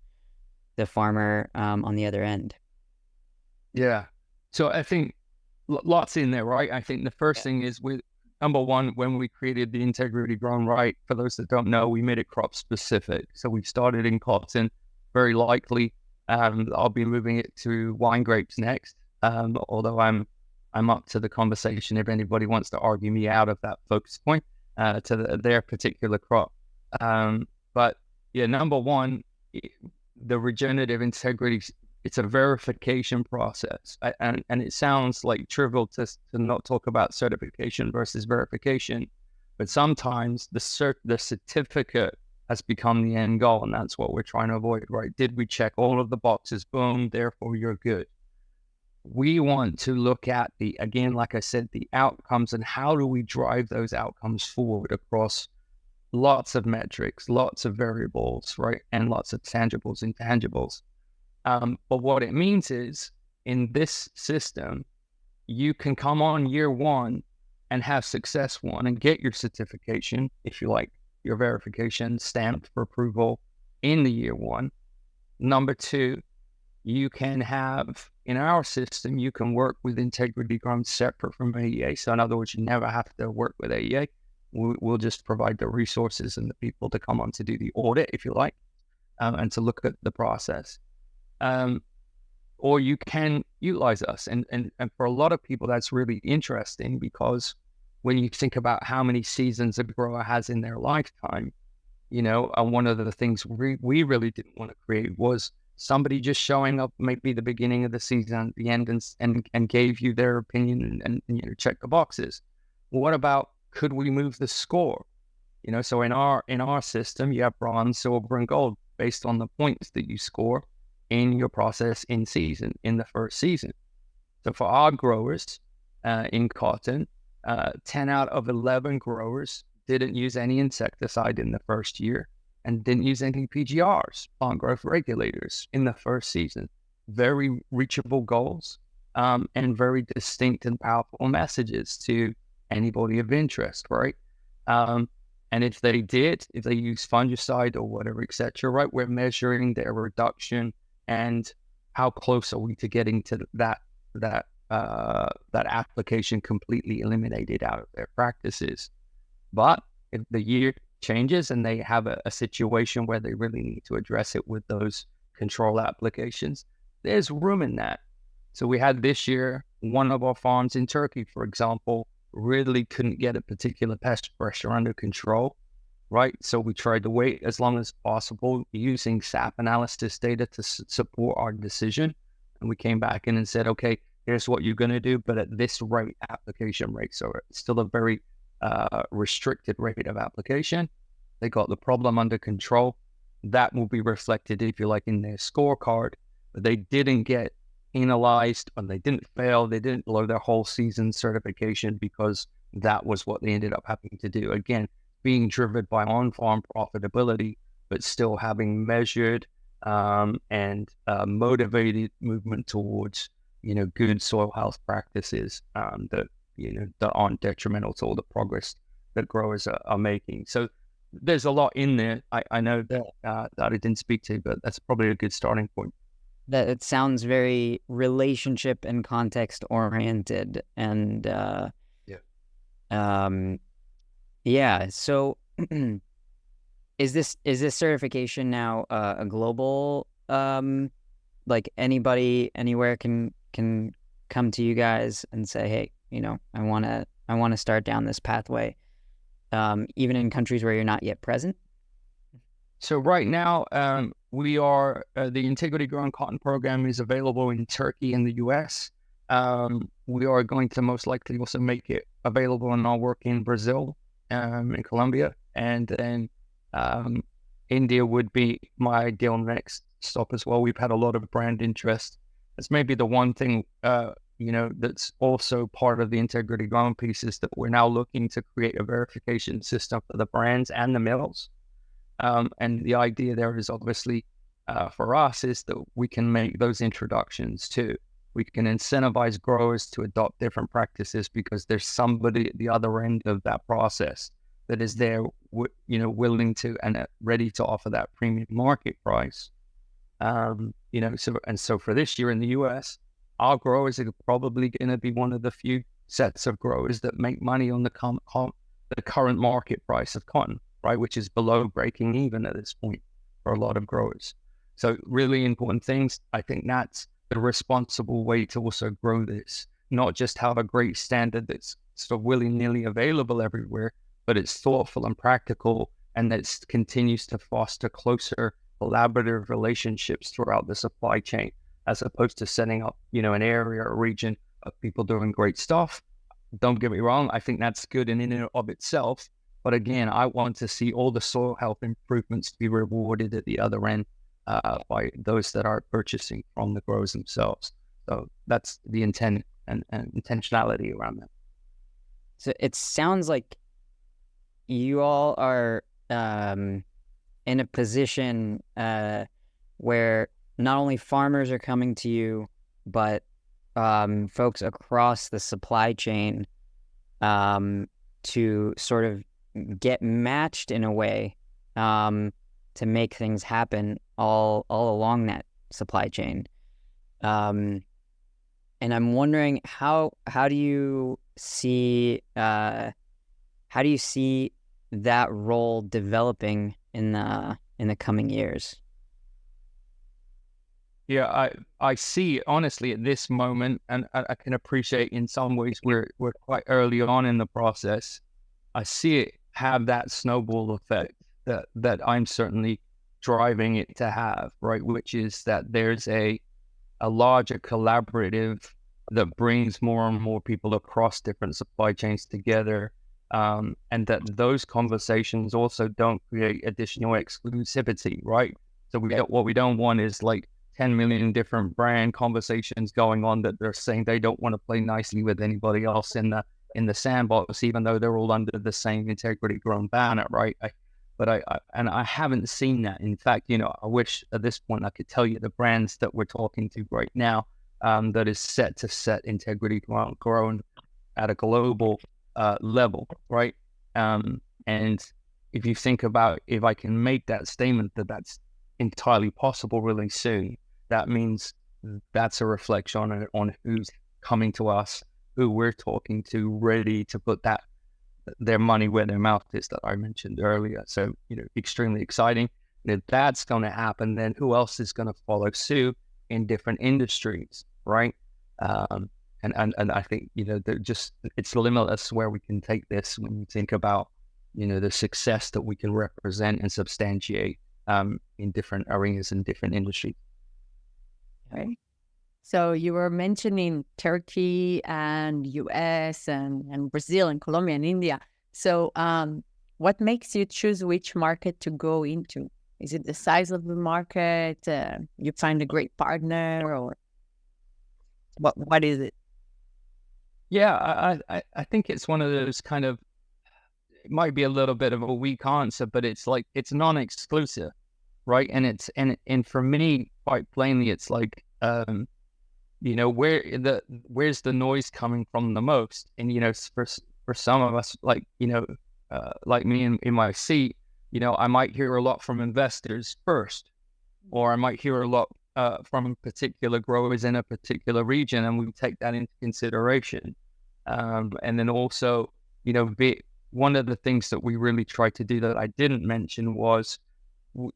farmer on the other end? Yeah. So I think lots in there, right? I think the first thing is number one, when we created the integrity ground, right, for those that don't know, we made it crop specific. So we started in cotton, very likely. I'll be moving it to wine grapes next. Although I'm up to the conversation if anybody wants to argue me out of that focus point to their particular crop. But yeah, number one, the regenerative integrity, it's a verification process. And it sounds like trivial to not talk about certification versus verification, but sometimes the certificate has become the end goal, and that's what we're trying to avoid, right? Did we check all of the boxes? Boom, therefore you're good. we want to look at again, like I said, the outcomes and how do we drive those outcomes forward across lots of metrics, lots of variables, right? And lots of tangibles, intangibles. But what it means is in this system, you can come on year one and have success one and get your certification, if you like, your verification stamped for approval in the year one. Number two, you can have, in our system, you can work with integrity grown separate from AEA. So in other words, you never have to work with AEA. We'll just provide the resources and the people to come on to do the audit, if you like, and to look at the process. Or you can utilize us. And for a lot of people, that's really interesting because when you think about how many seasons a grower has in their lifetime, you know, and one of the things we really didn't want to create was somebody just showing up maybe the beginning of the season at the end and gave you their opinion and you know, check the boxes. What about, could we move the score? You know, so in our system, you have bronze, silver, and gold based on the points that you score in your process in season, in the first season. So for our growers in cotton, 10 out of 11 growers didn't use any insecticide in the first year and didn't use any PGRs, plant growth regulators, in the first season. Very reachable goals and very distinct and powerful messages to anybody of interest, right? And if they use fungicide or whatever, etc., right, we're measuring their reduction and how close are we to getting to that application completely eliminated out of their practices. But if the year changes and they have a situation where they really need to address it with those control applications, there's room in that. So we had this year, one of our farms in Turkey, for example, really couldn't get a particular pest pressure under control, right? So we tried to wait as long as possible using SAP analysis data to support our decision. And we came back in and said, okay, here's what you're going to do, but at this rate, application rate. So it's still a very restricted rate of application. They got the problem under control. That will be reflected, if you like, in their scorecard. But they didn't get penalized, and they didn't fail. They didn't blow their whole season certification because that was what they ended up having to do. Again, being driven by on-farm profitability, but still having measured and motivated movement towards, you know, good soil health practices that aren't detrimental to all the progress that growers are making. So there's a lot in there. I know that I didn't speak to, but that's probably a good starting point. That it sounds very relationship and context oriented, and yeah. So is this certification now a global, like anybody anywhere can come to you guys and say, hey, you know, I want to start down this pathway, even in countries where you're not yet present? So right now, we are, the Integrity Grown Cotton program is available in Turkey and the US. We are going to most likely also make it available in our work in Brazil, in Colombia, and then India would be my ideal next stop as well. We've had a lot of brand interest. It's maybe the one thing, that's also part of the Integrity Grown piece, is that we're now looking to create a verification system for the brands and the mills. And the idea there is obviously for us is that we can make those introductions too. We can incentivize growers to adopt different practices because there's somebody at the other end of that process that is there, willing to and ready to offer that premium market price. So for this year in the US, our growers are probably going to be one of the few sets of growers that make money on the current market price of cotton, right, which is below breaking even at this point for a lot of growers. So really important things. I think that's the responsible way to also grow this, not just have a great standard that's sort of willy-nilly available everywhere, but it's thoughtful and practical, and that continues to foster closer collaborative relationships throughout the supply chain, as opposed to setting up, an area or region of people doing great stuff. Don't get me wrong, I think that's good in and of itself. But again, I want to see all the soil health improvements be rewarded at the other end by those that are purchasing from the growers themselves. So that's the intent and intentionality around that. So it sounds like you all are in a position where not only farmers are coming to you, but folks across the supply chain to sort of get matched in a way to make things happen all along that supply chain. And I'm wondering how do you see that role developing in the coming years? Yeah, I see honestly at this moment, and I can appreciate in some ways we're quite early on in the process. I see it have that snowball effect that I'm certainly driving it to have, right? Which is that there's a larger collaborative that brings more and more people across different supply chains together, and that those conversations also don't create additional exclusivity, right? So what we don't want is like 10 million different brand conversations going on that they're saying they don't want to play nicely with anybody else in the sandbox, even though they're all under the same integrity grown banner, right? I haven't seen that. In fact, I wish at this point I could tell you the brands that we're talking to right now that is set to set integrity grown at a global level, right? And if you think about, if I can make that statement that that's entirely possible really soon, that means that's a reflection on who's coming to us, who we're talking to, ready to put their money where their mouth is, that I mentioned earlier. So, extremely exciting. And if that's going to happen, then who else is going to follow suit in different industries, right? And I think, it's limitless where we can take this when you think about, the success that we can represent and substantiate in different arenas and different industries. Right. So you were mentioning Turkey and US and Brazil and Colombia and India. So what makes you choose which market to go into? Is it the size of the market? You find a great partner, or what is it? Yeah, I think it's one of those kind of, it might be a little bit of a weak answer, but it's like, it's non-exclusive, right? And for me, quite plainly, it's like, where's the noise coming from the most? And, for some of us, like me in my seat, I might hear a lot from investors first, or I might hear a lot from particular growers in a particular region, and we take that into consideration. And then also, one of the things that we really tried to do that I didn't mention was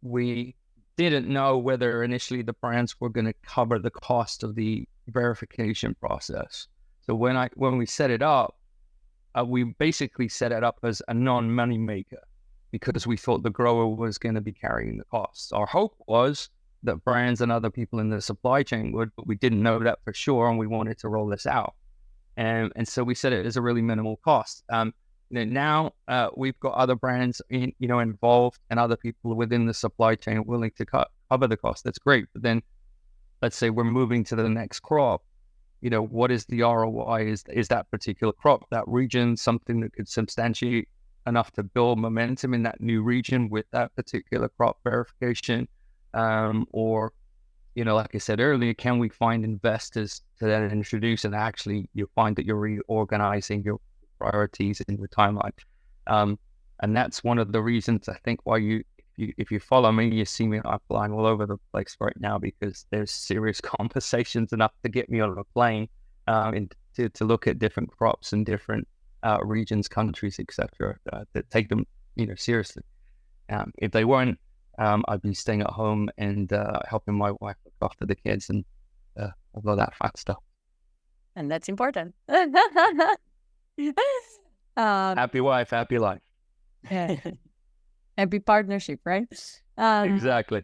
we didn't know whether initially the brands were going to cover the cost of the verification process. So when we set it up, we basically set it up as a non-money maker because we thought the grower was going to be carrying the costs. Our hope was that brands and other people in the supply chain would, but we didn't know that for sure, and we wanted to roll this out. And so we set it as a really minimal cost. Now we've got other brands involved and other people within the supply chain willing to cover the cost. That's great. But then let's say we're moving to the next crop. What is the ROI? Is that particular crop, that region, something that could substantiate enough to build momentum in that new region with that particular crop verification? Or, like I said earlier, can we find investors to then introduce, and actually you find that you're reorganizing your priorities in your timeline. And that's one of the reasons I think why if you follow me, you see me flying all over the place right now, because there's serious conversations enough to get me on a plane to look at different crops and different regions, countries, etc. That take them seriously. If they weren't, I'd be staying at home and helping my wife look after the kids and all of that fun stuff. And that's important. Happy wife, happy life. Happy partnership, right? Exactly.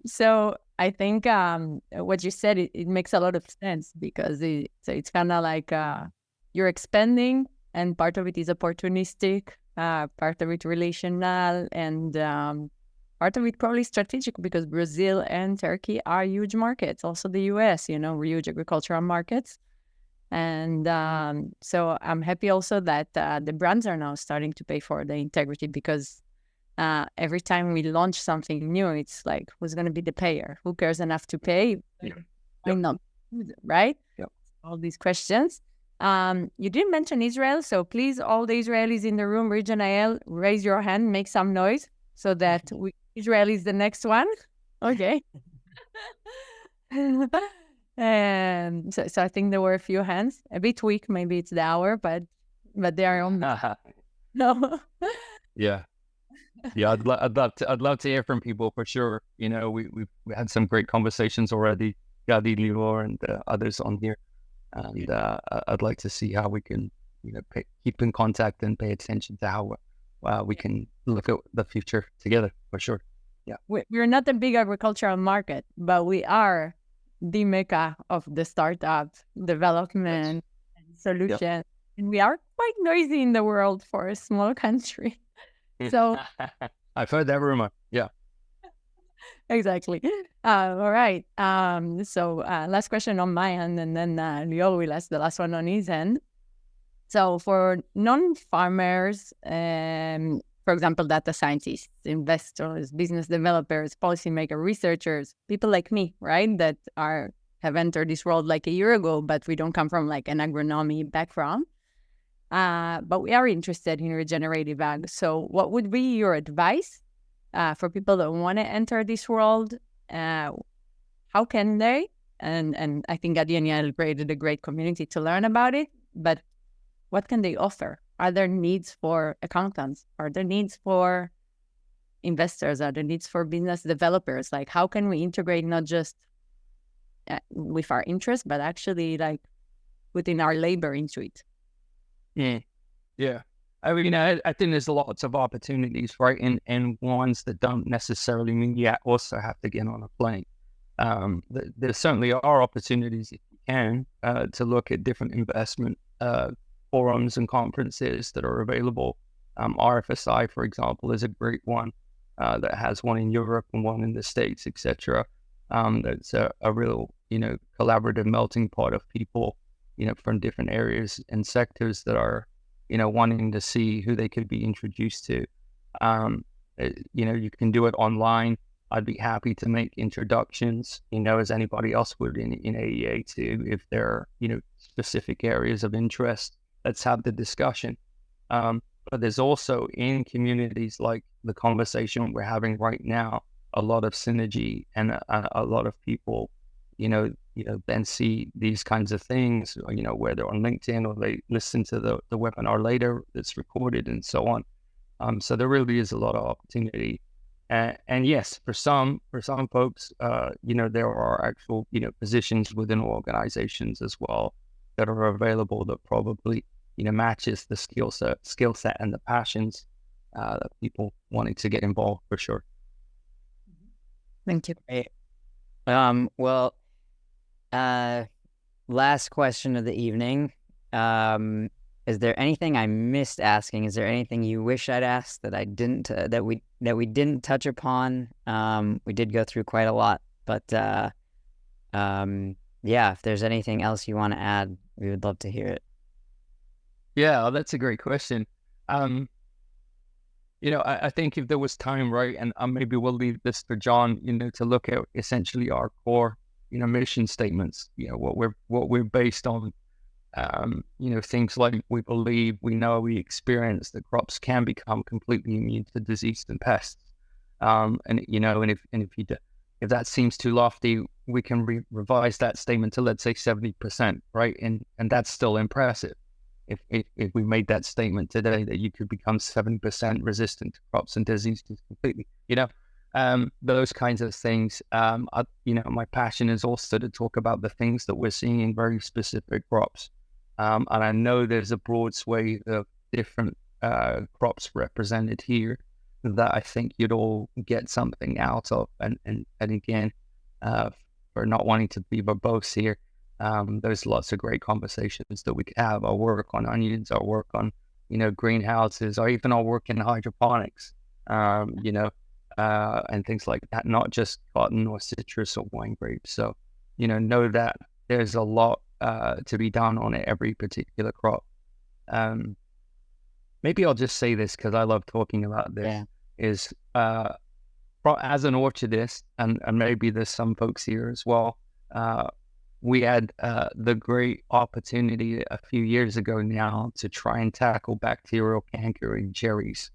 So I think what you said, it makes a lot of sense, because it's kind of like you're expanding, and part of it is opportunistic, part of it relational, and part of it probably strategic because Brazil and Turkey are huge markets. Also the US, huge agricultural markets. And so I'm happy also that the brands are now starting to pay for the integrity because every time we launch something new, it's like, who's going to be the payer? Who cares enough to pay? Not, right? Yep. All these questions. You didn't mention Israel, so please, all the Israelis in the room, Region IL, raise your hand, make some noise so that Israel is the next one. Okay. And so I think there were a few hands, a bit weak. Maybe it's the hour, but they are on. No. Yeah. I'd love to hear from people for sure. We had some great conversations already. Gadi, Lior, and others on here, and I'd like to see how we can, keep in contact and pay attention to how we can look at the future together for sure. Yeah, we're not a big agricultural market, but we are the mecca of the startup development and solution, and we are quite noisy in the world for a small country. So I've heard that rumor. Yeah. Exactly. All right. So last question on my end, and then Lior will ask the last one on his end. So for non-farmers, for example, data scientists, investors, business developers, policymakers, researchers, people like me, right, that have entered this world like a year ago, but we don't come from like an agronomy background. But we are interested in regenerative ag. So what would be your advice for people that want to enter this world? How can they? And I think Gadi and Yael created a great community to learn about it. But what can they offer? Are there needs for accountants? Are there needs for investors? Are there needs for business developers? Like, how can we integrate not just with our interest, but actually like putting our labor into it? Yeah. I mean, I think there's lots of opportunities, right? And ones that don't necessarily mean you also have to get on a plane. There certainly are opportunities, if you can, to look at different investment forums and conferences that are available. RFSI, for example, is a great one that has one in Europe and one in the States, etc. That's a real, collaborative melting pot of people, from different areas and sectors that are, wanting to see who they could be introduced to. You can do it online. I'd be happy to make introductions, as anybody else would in AEA too, if there are, specific areas of interest. Let's have the discussion. But there's also in communities like the conversation we're having right now, a lot of synergy and a lot of people, then see these kinds of things, whether on LinkedIn or they listen to the webinar later that's recorded and so on. So there really is a lot of opportunity. And yes, for some folks, there are actual, positions within organizations as well that are available that probably, matches the skill set and the passions that people wanting to get involved for sure. Thank you. Great. Last question of the evening. Is there anything I missed asking? Is there anything you wish I'd asked that I didn't, that we didn't touch upon? We did go through quite a lot, but if there's anything else you want to add, we would love to hear it. Yeah, that's a great question. I think if there was time, right, and maybe we'll leave this for John, to look at essentially our core, mission statements, what we're based on, things like we believe, we know, we experience that crops can become completely immune to disease and pests. If that seems too lofty, we can revise that statement to, let's say, 70%, right? And that's still impressive. If we made that statement today that you could become 70% resistant to crops and diseases completely, those kinds of things. My passion is also to talk about the things that we're seeing in very specific crops. And I know there's a broad swathe of different crops represented here that I think you'd all get something out of. And again, for not wanting to be verbose here, there's lots of great conversations that we could have. Our work on onions, our work on, greenhouses, or even our work in hydroponics. and things like that, not just cotton or citrus or wine grapes. So, know that there's a lot to be done on every particular crop. Maybe I'll just say this because I love talking about this. Yeah. Is as an orchardist, and maybe there's some folks here as well, we had the great opportunity a few years ago now to try and tackle bacterial canker in cherries.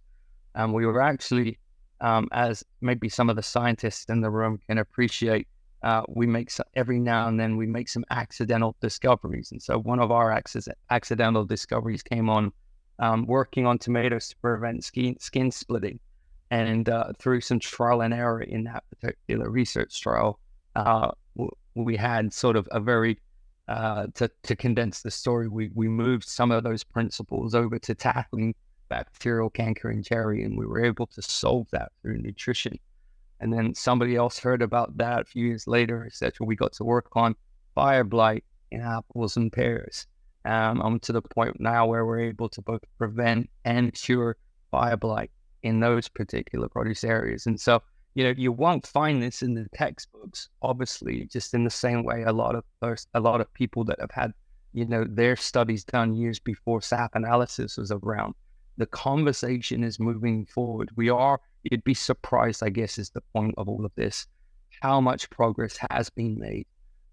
And we were actually, as maybe some of the scientists in the room can appreciate, we make every now and then we make some accidental discoveries. And so one of our accidental discoveries came on working on tomatoes to prevent skin splitting. And through some trial and error in that particular research trial, we had sort of a very, to condense the story, we moved some of those principles over to tackling bacterial canker in cherry, and we were able to solve that through nutrition. And then somebody else heard about that a few years later, etc. We got to work on fire blight in apples and pears. To the point now where we're able to both prevent and cure fire blight in those particular produce areas. And so, you won't find this in the textbooks, obviously, just in the same way a lot of people that have had, their studies done years before SAP analysis was around. The conversation is moving forward. You'd be surprised, I guess, is the point of all of this, how much progress has been made.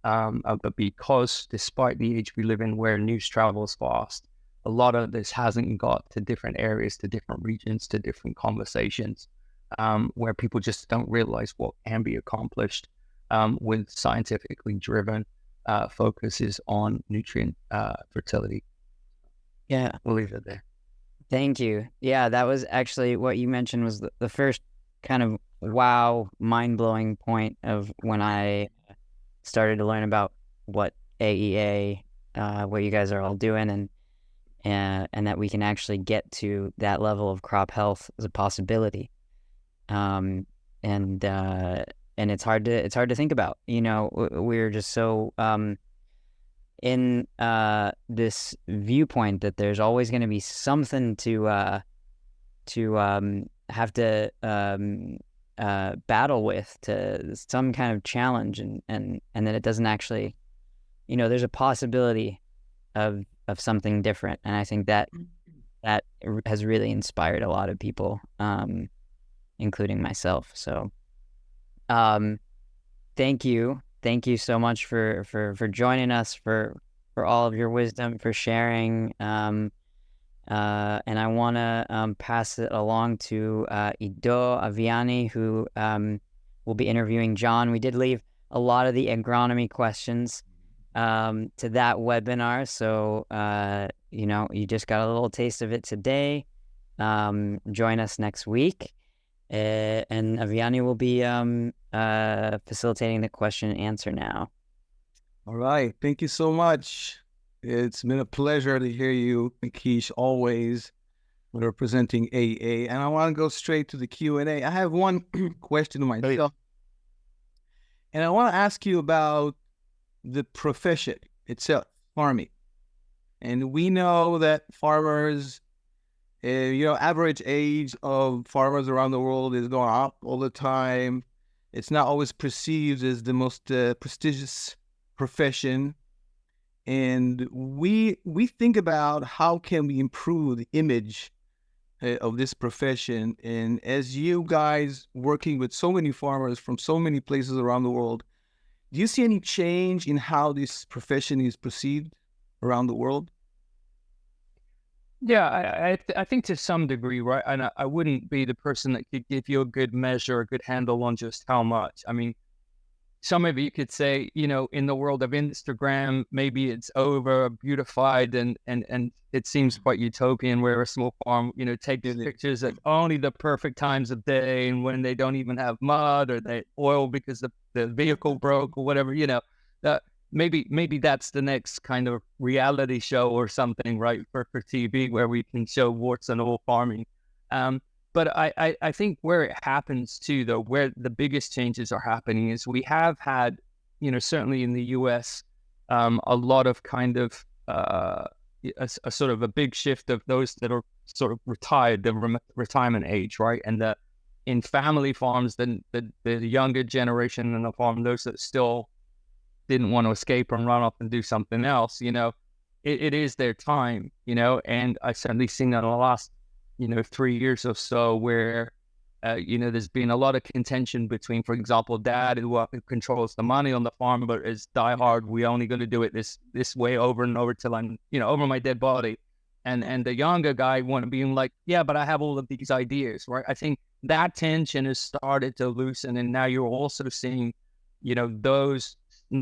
But because despite the age we live in where news travels fast, a lot of this hasn't got to different areas, to different regions, to different conversations, where people just don't realize what can be accomplished with scientifically driven focuses on nutrient fertility. Yeah. We'll leave it there. Thank you. Yeah, that was actually what you mentioned was the first kind of wow, mind-blowing point of when I started to learn about what AEA, what you guys are all doing, and that we can actually get to that level of crop health as a possibility. And it's hard to think about. We're just so in this viewpoint that there's always going to be something to have to battle with, to some kind of challenge, and that it doesn't actually, there's a possibility of something different. And I think that has really inspired a lot of people, including myself. So thank you so much for joining us, for all of your wisdom, for sharing, and I want to pass it along to Ido Aviani, who will be interviewing John. We did leave a lot of the agronomy questions to that webinar, so you just got a little taste of it today. Join us next week, and Aviani will be facilitating the question and answer now. All right, thank you so much. It's been a pleasure to hear you, Kish, always representing AA. And I want to go straight to the Q&A. I have one question myself, and I want to ask you about the profession itself, farming. And we know that farmers, average age of farmers around the world is going up all the time. It's not always perceived as the most prestigious profession. And we think about how can we improve the image of this profession. And as you guys working with so many farmers from so many places around the world, do you see any change in how this profession is perceived around the world? Yeah, I think to some degree, right? And I wouldn't be the person that could give you a good measure, a good handle on just how much. I mean, some of you could say, in the world of Instagram, maybe it's over beautified and it seems quite utopian where a small farm, takes pictures at only the perfect times of day and when they don't even have mud or they oil because the vehicle broke or whatever, that maybe that's the next kind of reality show or something, right, for TV where we can show warts and all farming. But I think where it happens too, though, where the biggest changes are happening is we have had, certainly in the US, a lot of kind of a sort of a big shift of those that are sort of retired, the retirement age, right? And in family farms, the younger generation in the farm, those that still didn't want to escape and run off and do something else, it is their time, and I've certainly seen that in the last, 3 years or so where, there's been a lot of contention between, for example, dad who controls the money on the farm, but is diehard. We're only going to do it this way over and over till I'm, over my dead body. And the younger guy being like, yeah, but I have all of these ideas, right? I think that tension has started to loosen. And now you're also seeing, those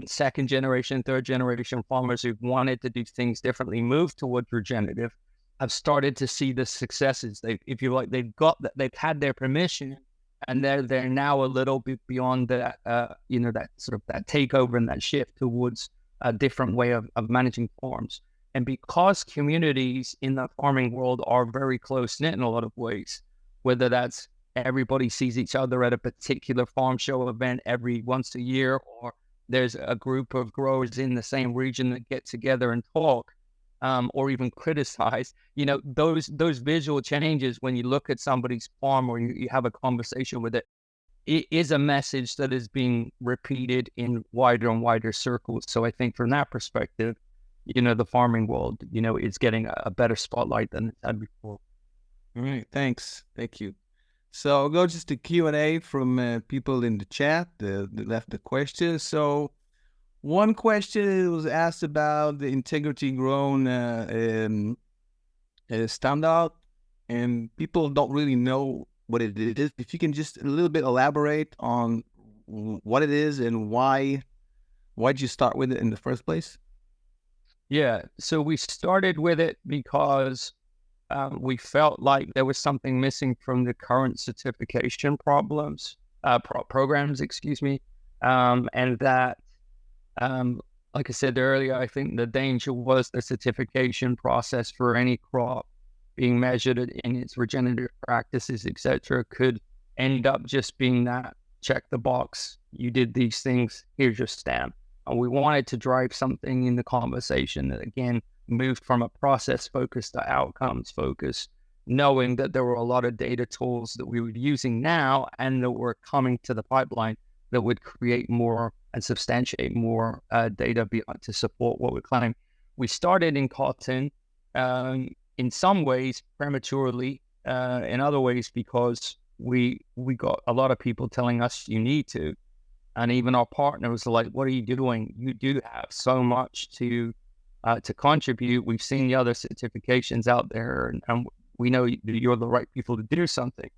second generation, third generation farmers who've wanted to do things differently, move towards regenerative, have started to see the successes. They've had their permission, and they're now a little bit beyond that, that sort of that takeover and that shift towards a different way of managing farms. And because communities in the farming world are very close knit in a lot of ways, whether that's everybody sees each other at a particular farm show event every once a year, or there's a group of growers in the same region that get together and talk, or even criticize, those visual changes when you look at somebody's farm or you have a conversation with it is a message that is being repeated in wider and wider circles. So I think from that perspective, the farming world, is getting a better spotlight than it had before. All right, thanks. Thank you. So I'll go just to Q&A from people in the chat that left the questions. So one question was asked about the integrity grown standard, and people don't really know what it is. If you can just a little bit elaborate on what it is and why'd you start with it in the first place? Yeah, so we started with it because we felt like there was something missing from the current certification programs, and that, like I said earlier, I think the danger was the certification process for any crop being measured in its regenerative practices, etc., could end up just being that check the box, you did these things, here's your stamp. And we wanted to drive something in the conversation that, again, moved from a process focus to outcomes focus, knowing that there were a lot of data tools that we were using now and that were coming to the pipeline that would create more and substantiate more data to support what we claim. We started in cotton, in some ways prematurely, in other ways because we got a lot of people telling us you need to. And even our partners are like, what are you doing? You do have so much to contribute. We've seen the other certifications out there, and we know you're the right people to do something.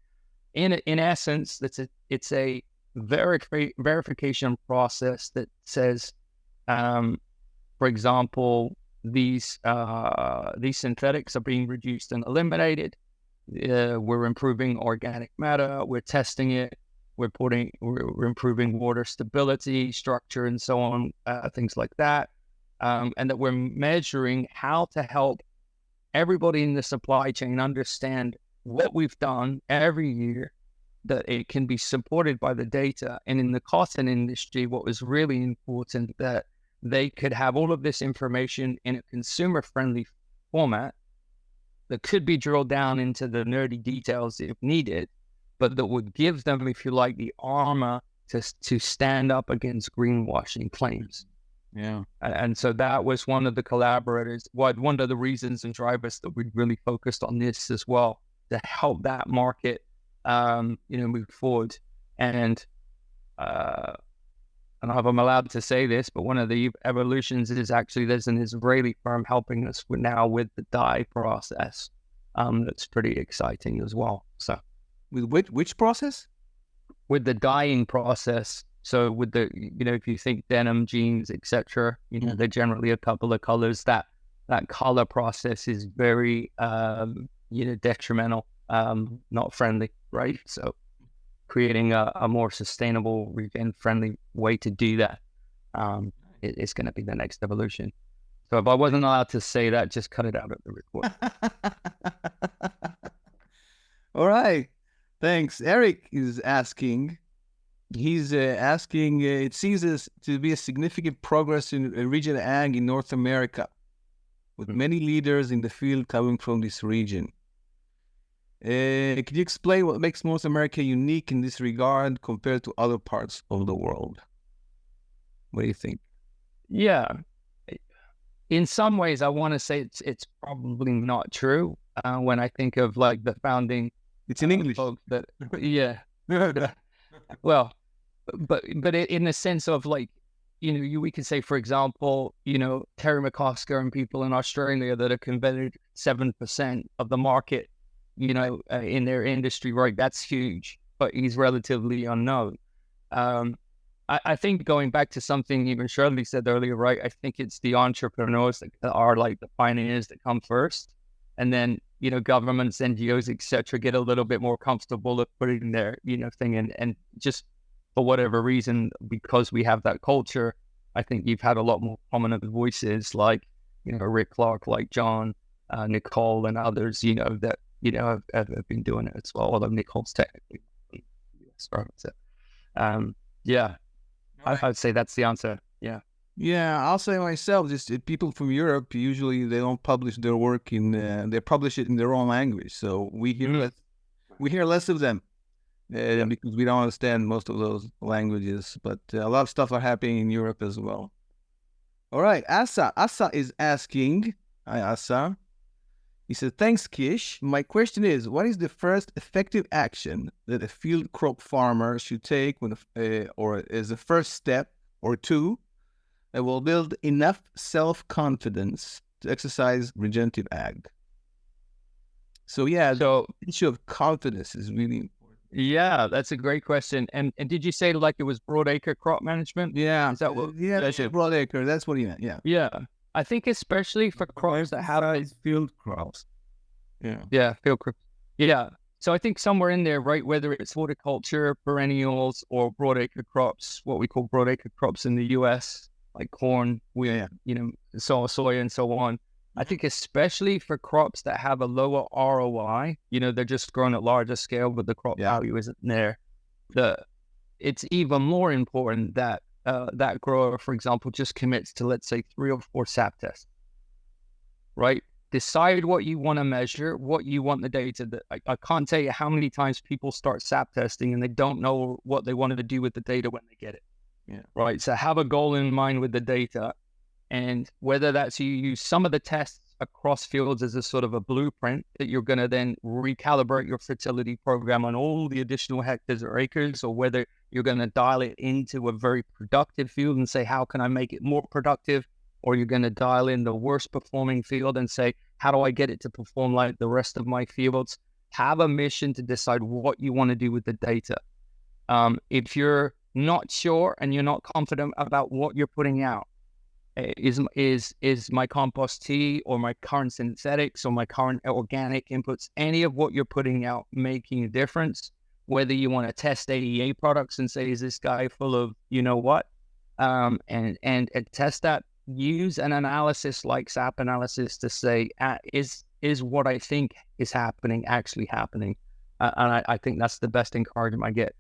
In essence, it's a verification process that says, for example, these synthetics are being reduced and eliminated. We're improving organic matter. We're testing it. We're improving water stability, structure, and so on, things like that. And that we're measuring how to help everybody in the supply chain understand what we've done every year, that it can be supported by the data. And in the cotton industry, what was really important, that they could have all of this information in a consumer-friendly format that could be drilled down into the nerdy details if needed, but that would give them, if you like, the armor to stand up against greenwashing claims. Yeah. And so that was one of the collaborators, one of the reasons and drivers that we really focused on this as well, to help that market, move forward. And I don't know if I'm allowed to say this, but one of the evolutions is actually there's an Israeli firm helping us now with the dye process. That's pretty exciting as well. So. With which process? With the dyeing process. So with the, if you think denim, jeans, etc., they're generally a couple of colors. That color process is very, detrimental, not friendly, right? So creating a more sustainable, regen-friendly way to do that is going to be the next evolution. So if I wasn't allowed to say that, just cut it out of the report. All right. Thanks. Eric is asking, it seems to be a significant progress in regional ag in North America, with many leaders in the field coming from this region. Can you explain what makes North America unique in this regard compared to other parts of the world? What do you think? Yeah. In some ways, I want to say it's probably not true. When I think of like the founding, it's in English. Folks that, yeah. Well, but in the sense of like, we can say, for example, Terry McCosker and people in Australia that have converted 7% of the market, in their industry, right? That's huge, but he's relatively unknown. I think going back to something even Shirley said earlier, right? I think it's the entrepreneurs that are like the pioneers that come first. And then, governments, NGOs, etc., get a little bit more comfortable with putting their, thing in. And just for whatever reason, because we have that culture, I think you've had a lot more prominent voices like, Rick Clark, like John, Nicole, and others, that, have been doing it as well. Although Nicole's technically, yeah. Right. I'd say that's the answer. Yeah. Yeah, I'll say myself, just people from Europe, usually they don't publish their work they publish it in their own language. So we hear less of them because we don't understand most of those languages. But a lot of stuff are happening in Europe as well. All right, Asa is asking, hi Asa. He said, thanks, Kish. My question is, what is the first effective action that a field crop farmer should take or as a first step or two that will build enough self-confidence to exercise regenerative ag? So the issue of confidence is really important. Yeah, that's a great question. And did you say like it was broadacre crop management? Yeah. Is that what? Broadacre. That's what he meant. Yeah. Yeah. I think especially for crops that have field crops. Yeah, field crops. Yeah. So I think somewhere in there, right, whether it's horticulture, perennials, or broadacre crops, what we call broadacre crops in the US, like corn, wheat, soy, and so on. I think especially for crops that have a lower ROI, they're just grown at larger scale, but the crop value isn't there. It's even more important that that grower, for example, just commits to, let's say, 3 or 4 SAP tests, right? Decide what you want to measure, what you want the data. I can't tell you how many times people start SAP testing and they don't know what they wanted to do with the data when they get it. Yeah. Right. So have a goal in mind with the data, and whether that's you use some of the tests across fields as a sort of a blueprint that you're going to then recalibrate your fertility program on all the additional hectares or acres, or whether you're going to dial it into a very productive field and say, how can I make it more productive? Or you're going to dial in the worst performing field and say, how do I get it to perform like the rest of my fields? Have a mission to decide what you want to do with the data. If you're not sure and you're not confident about what you're putting out, is my compost tea or my current synthetics or my current organic inputs, any of what you're putting out making a difference? Whether you want to test AEA products and say, is this guy full of what? And test that. Use an analysis like SAP analysis to say, is what I think is happening actually happening? And I think that's the best encouragement I get.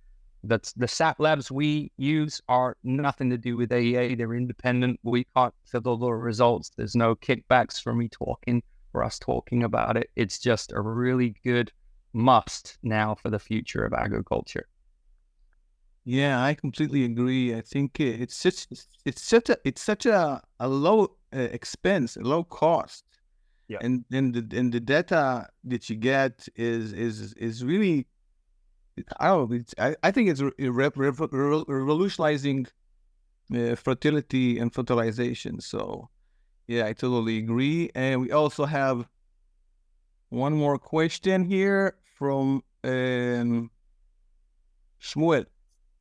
That's the SAP labs we use are nothing to do with AEA. They're independent. We can't fiddle the results. There's no kickbacks for us talking about it. It's just a really good must now for the future of agriculture. Yeah, I completely agree. I think it's such a low expense, a low cost. Yeah. And the data that you get is really, I think it's revolutionizing fertility and fertilization. So yeah, I totally agree. And we also have one more question here from Shmuel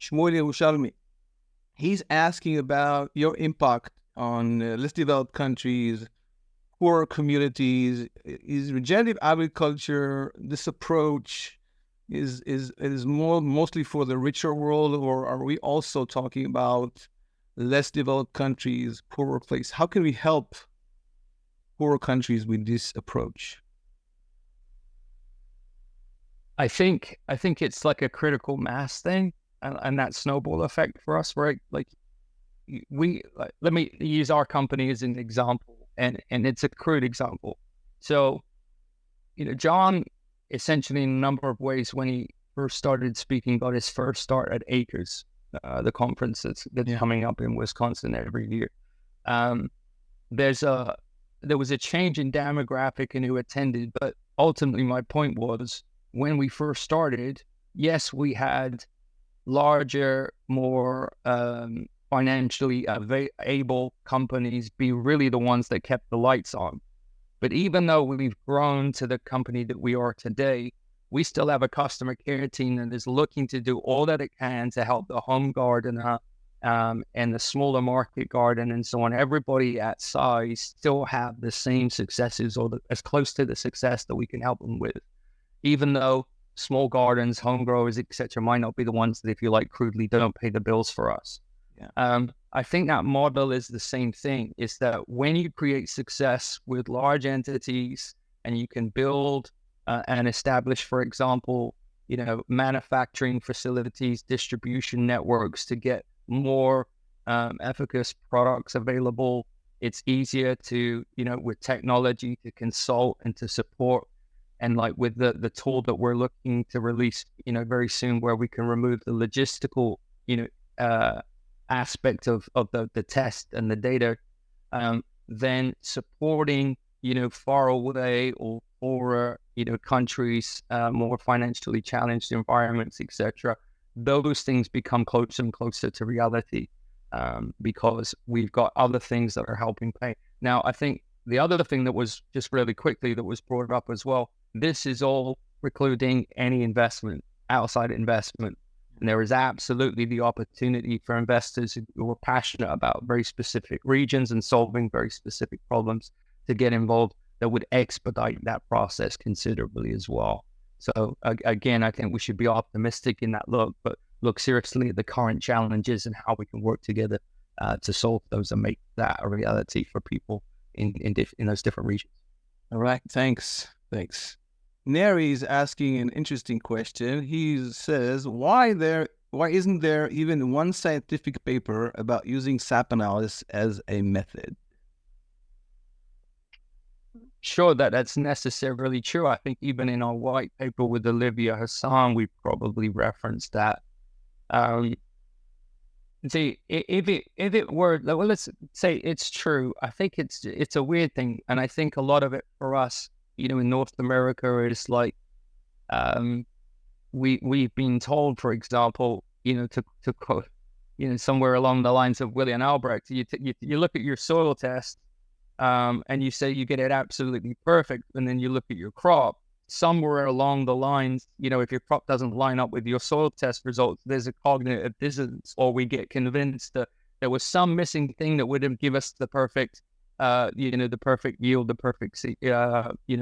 Yerushalmi. He's asking about your impact on less developed countries, poor communities. Is regenerative agriculture, this approach, is mostly for the richer world, or are we also talking about less developed countries, poorer places? How can we help poorer countries with this approach? I think it's like a critical mass thing. And that snowball effect for us, right? Like let me use our company as an example, and it's a crude example. So, John essentially in a number of ways, when he first started speaking, got his first start at Acres, the conference that's coming up in Wisconsin every year. There was a change in demographic and who attended, but ultimately my point was, when we first started, yes, we had larger, more financially able companies be really the ones that kept the lights on. But even though we've grown to the company that we are today, we still have a customer care team that is looking to do all that it can to help the home gardener and the smaller market garden and so on. Everybody at size still have the same successes or as close to the success that we can help them with, even though small gardens, home growers, etc., might not be the ones that, if you like, crudely don't pay the bills for us. Yeah. I think that model is the same thing, is that when you create success with large entities and you can build and establish, for example, manufacturing facilities, distribution networks to get more efficacious products available, it's easier to, with technology to consult and to support. And like with the tool that we're looking to release, very soon, where we can remove the logistical, aspect of the test and the data, then supporting, far away or poorer, countries, more financially challenged environments, etc. Those things become closer and closer to reality because we've got other things that are helping pay. Now, I think the other thing that was just really quickly that was brought up as well, this is all precluding any investment, outside investment. And there is absolutely the opportunity for investors who are passionate about very specific regions and solving very specific problems to get involved that would expedite that process considerably as well. So again, I think we should be optimistic in that look, but look seriously at the current challenges and how we can work together to solve those and make that a reality for people in those different regions. All right, thanks. Neri is asking an interesting question. He says, why isn't there even one scientific paper about using SAP analysis as a method? Sure, that's necessarily true. I think even in our white paper with Olivia Hassan, we probably referenced that. See, if it were, well, let's say it's true. I think it's a weird thing, and I think a lot of it for us, in North America, is like we've been told, for example, to quote, somewhere along the lines of William Albrecht, you look at your soil test, and you say you get it absolutely perfect, and then you look at your crop. Somewhere along the lines, if your crop doesn't line up with your soil test results, there's a cognitive dissonance, or we get convinced that there was some missing thing that wouldn't give us the perfect, the perfect yield, the perfect,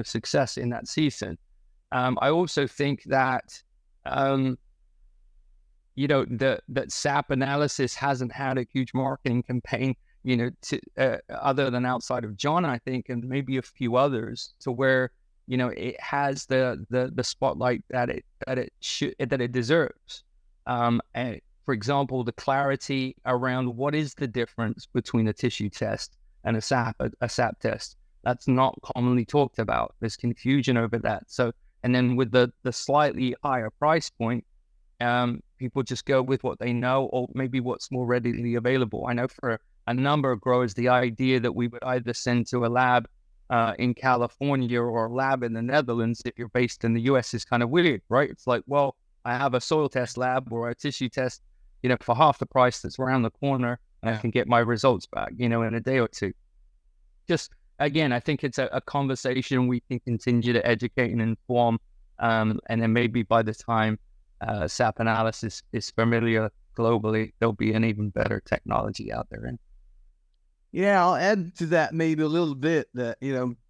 success in that season. I also think that, that SAP analysis hasn't had a huge marketing campaign, other than outside of John, I think, and maybe a few others, to where it has the spotlight that it deserves. And for example, the clarity around what is the difference between a tissue test and a SAP test. That's not commonly talked about. There's confusion over that. So, and then with the slightly higher price point, people just go with what they know, or maybe what's more readily available. I know for a number of growers, the idea that we would either send to a lab in California or a lab in the Netherlands, if you're based in the US, is kind of weird, right? It's like, well, I have a soil test lab or a tissue test, for half the price that's around the corner, and I can get my results back, in a day or two. Just, again, I think it's a conversation we can continue to educate and inform, and then maybe by the time SAP analysis is familiar globally, there'll be an even better technology out there. Yeah, I'll add to that maybe a little bit that,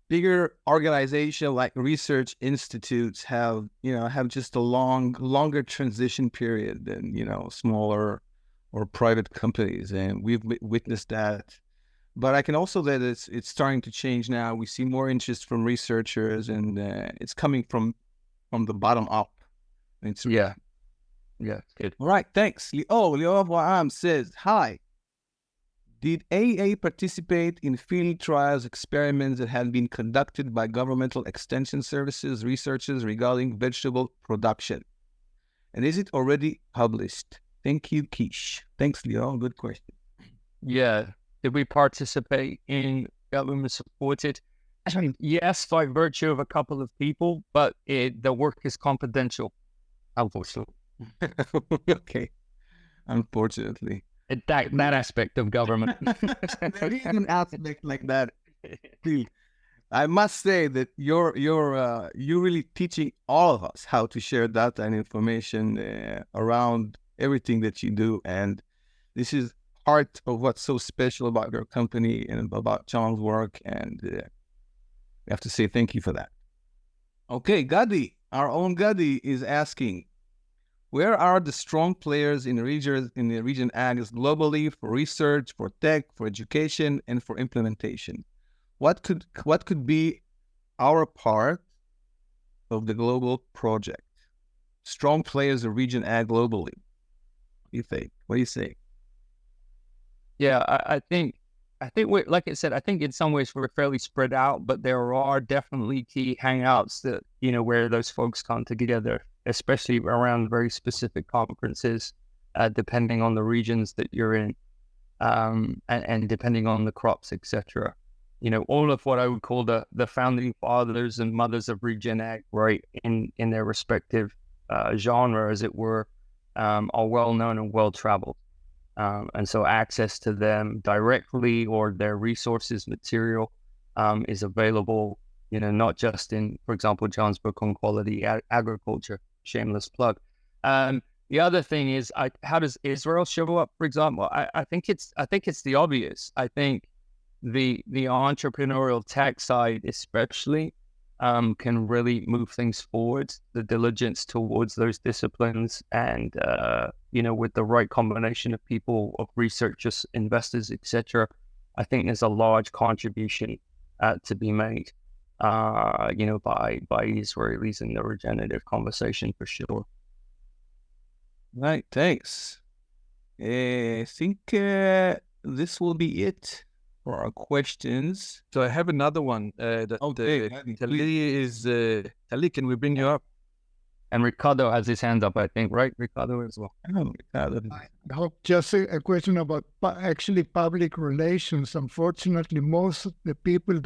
bigger organizations like research institutes have just a longer transition period than, smaller or private companies. And we've witnessed that. But I can also that it's starting to change now. We see more interest from researchers, and it's coming from the bottom up. Yeah, good. All right, thanks. Lior Avraham says, hi. Did AA participate in field trials, experiments that had been conducted by governmental extension services, researchers regarding vegetable production? And is it already published? Thank you, Kish. Thanks, Leo. Good question. Yeah. Did we participate in government-supported? Yes, by virtue of a couple of people, but the work is confidential, unfortunately. Okay. Unfortunately. That aspect of government. There is an aspect like that. Please. I must say that you're really teaching all of us how to share data and information around everything that you do, and this is part of what's so special about your company and about John's work, and we have to say thank you for that. Okay, Gadi, our own Gadi is asking, where are the strong players in the region ags globally for research, for tech, for education, and for implementation? What could be our part of the global project? Strong players in region ag globally. What do you say? Yeah, I think we, like I said, I think in some ways we're fairly spread out, but there are definitely key hangouts that, where those folks come together, especially around very specific conferences, depending on the regions that you're in, and depending on the crops, etc. All of what I would call the founding fathers and mothers of regen ag, right, in their respective genre, as it were, are well known and well traveled. And so access to them directly or their resources, material, is available, not just in, for example, John's book on quality agriculture, shameless plug. The other thing is, how does Israel show up, for example? I think it's the obvious. I think the entrepreneurial tech side especially can really move things forward, the diligence towards those disciplines, and with the right combination of people, of researchers, investors, etc. I think there's a large contribution to be made by Israelis in the regenerative conversation, for sure. Right, thanks. I think this will be it for our questions. So I have another one. Tali, can we bring you up? And Ricardo has his hand up, I think, right? Ricardo as well. Ricardo. I hope just a question about actually public relations. Unfortunately, most of the people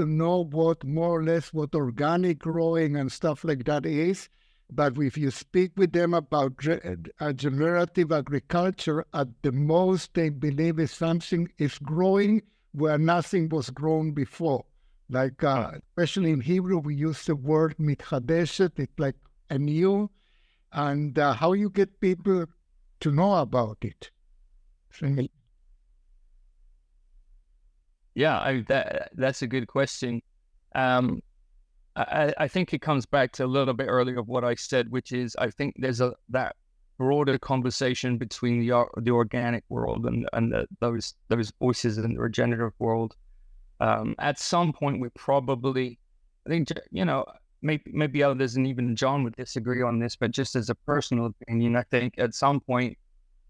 know what more or less what organic growing and stuff like that is. But if you speak with them about generative agriculture, at the most they believe is something is growing where nothing was grown before. Like, especially in Hebrew, we use the word מחדשת, it's like a new, and how you get people to know about it. Yeah, that's a good question. I think it comes back to a little bit earlier of what I said, which is I think there's that broader conversation between the organic world and those voices in the regenerative world. At some point, we probably, I think, maybe others and even John would disagree on this, but just as a personal opinion, I think at some point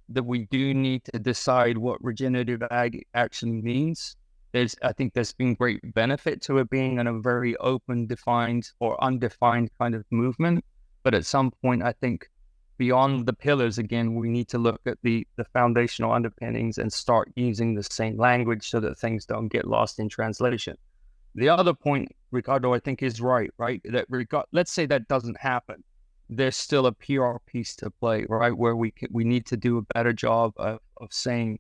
that we do need to decide what regenerative ag actually means. I think there's been great benefit to it being in a very open, defined or undefined kind of movement. But at some point, I think beyond the pillars, again, we need to look at the foundational underpinnings and start using the same language so that things don't get lost in translation. The other point, Ricardo, I think is right? That let's say that doesn't happen. There's still a PR piece to play, right? Where we need to do a better job of saying,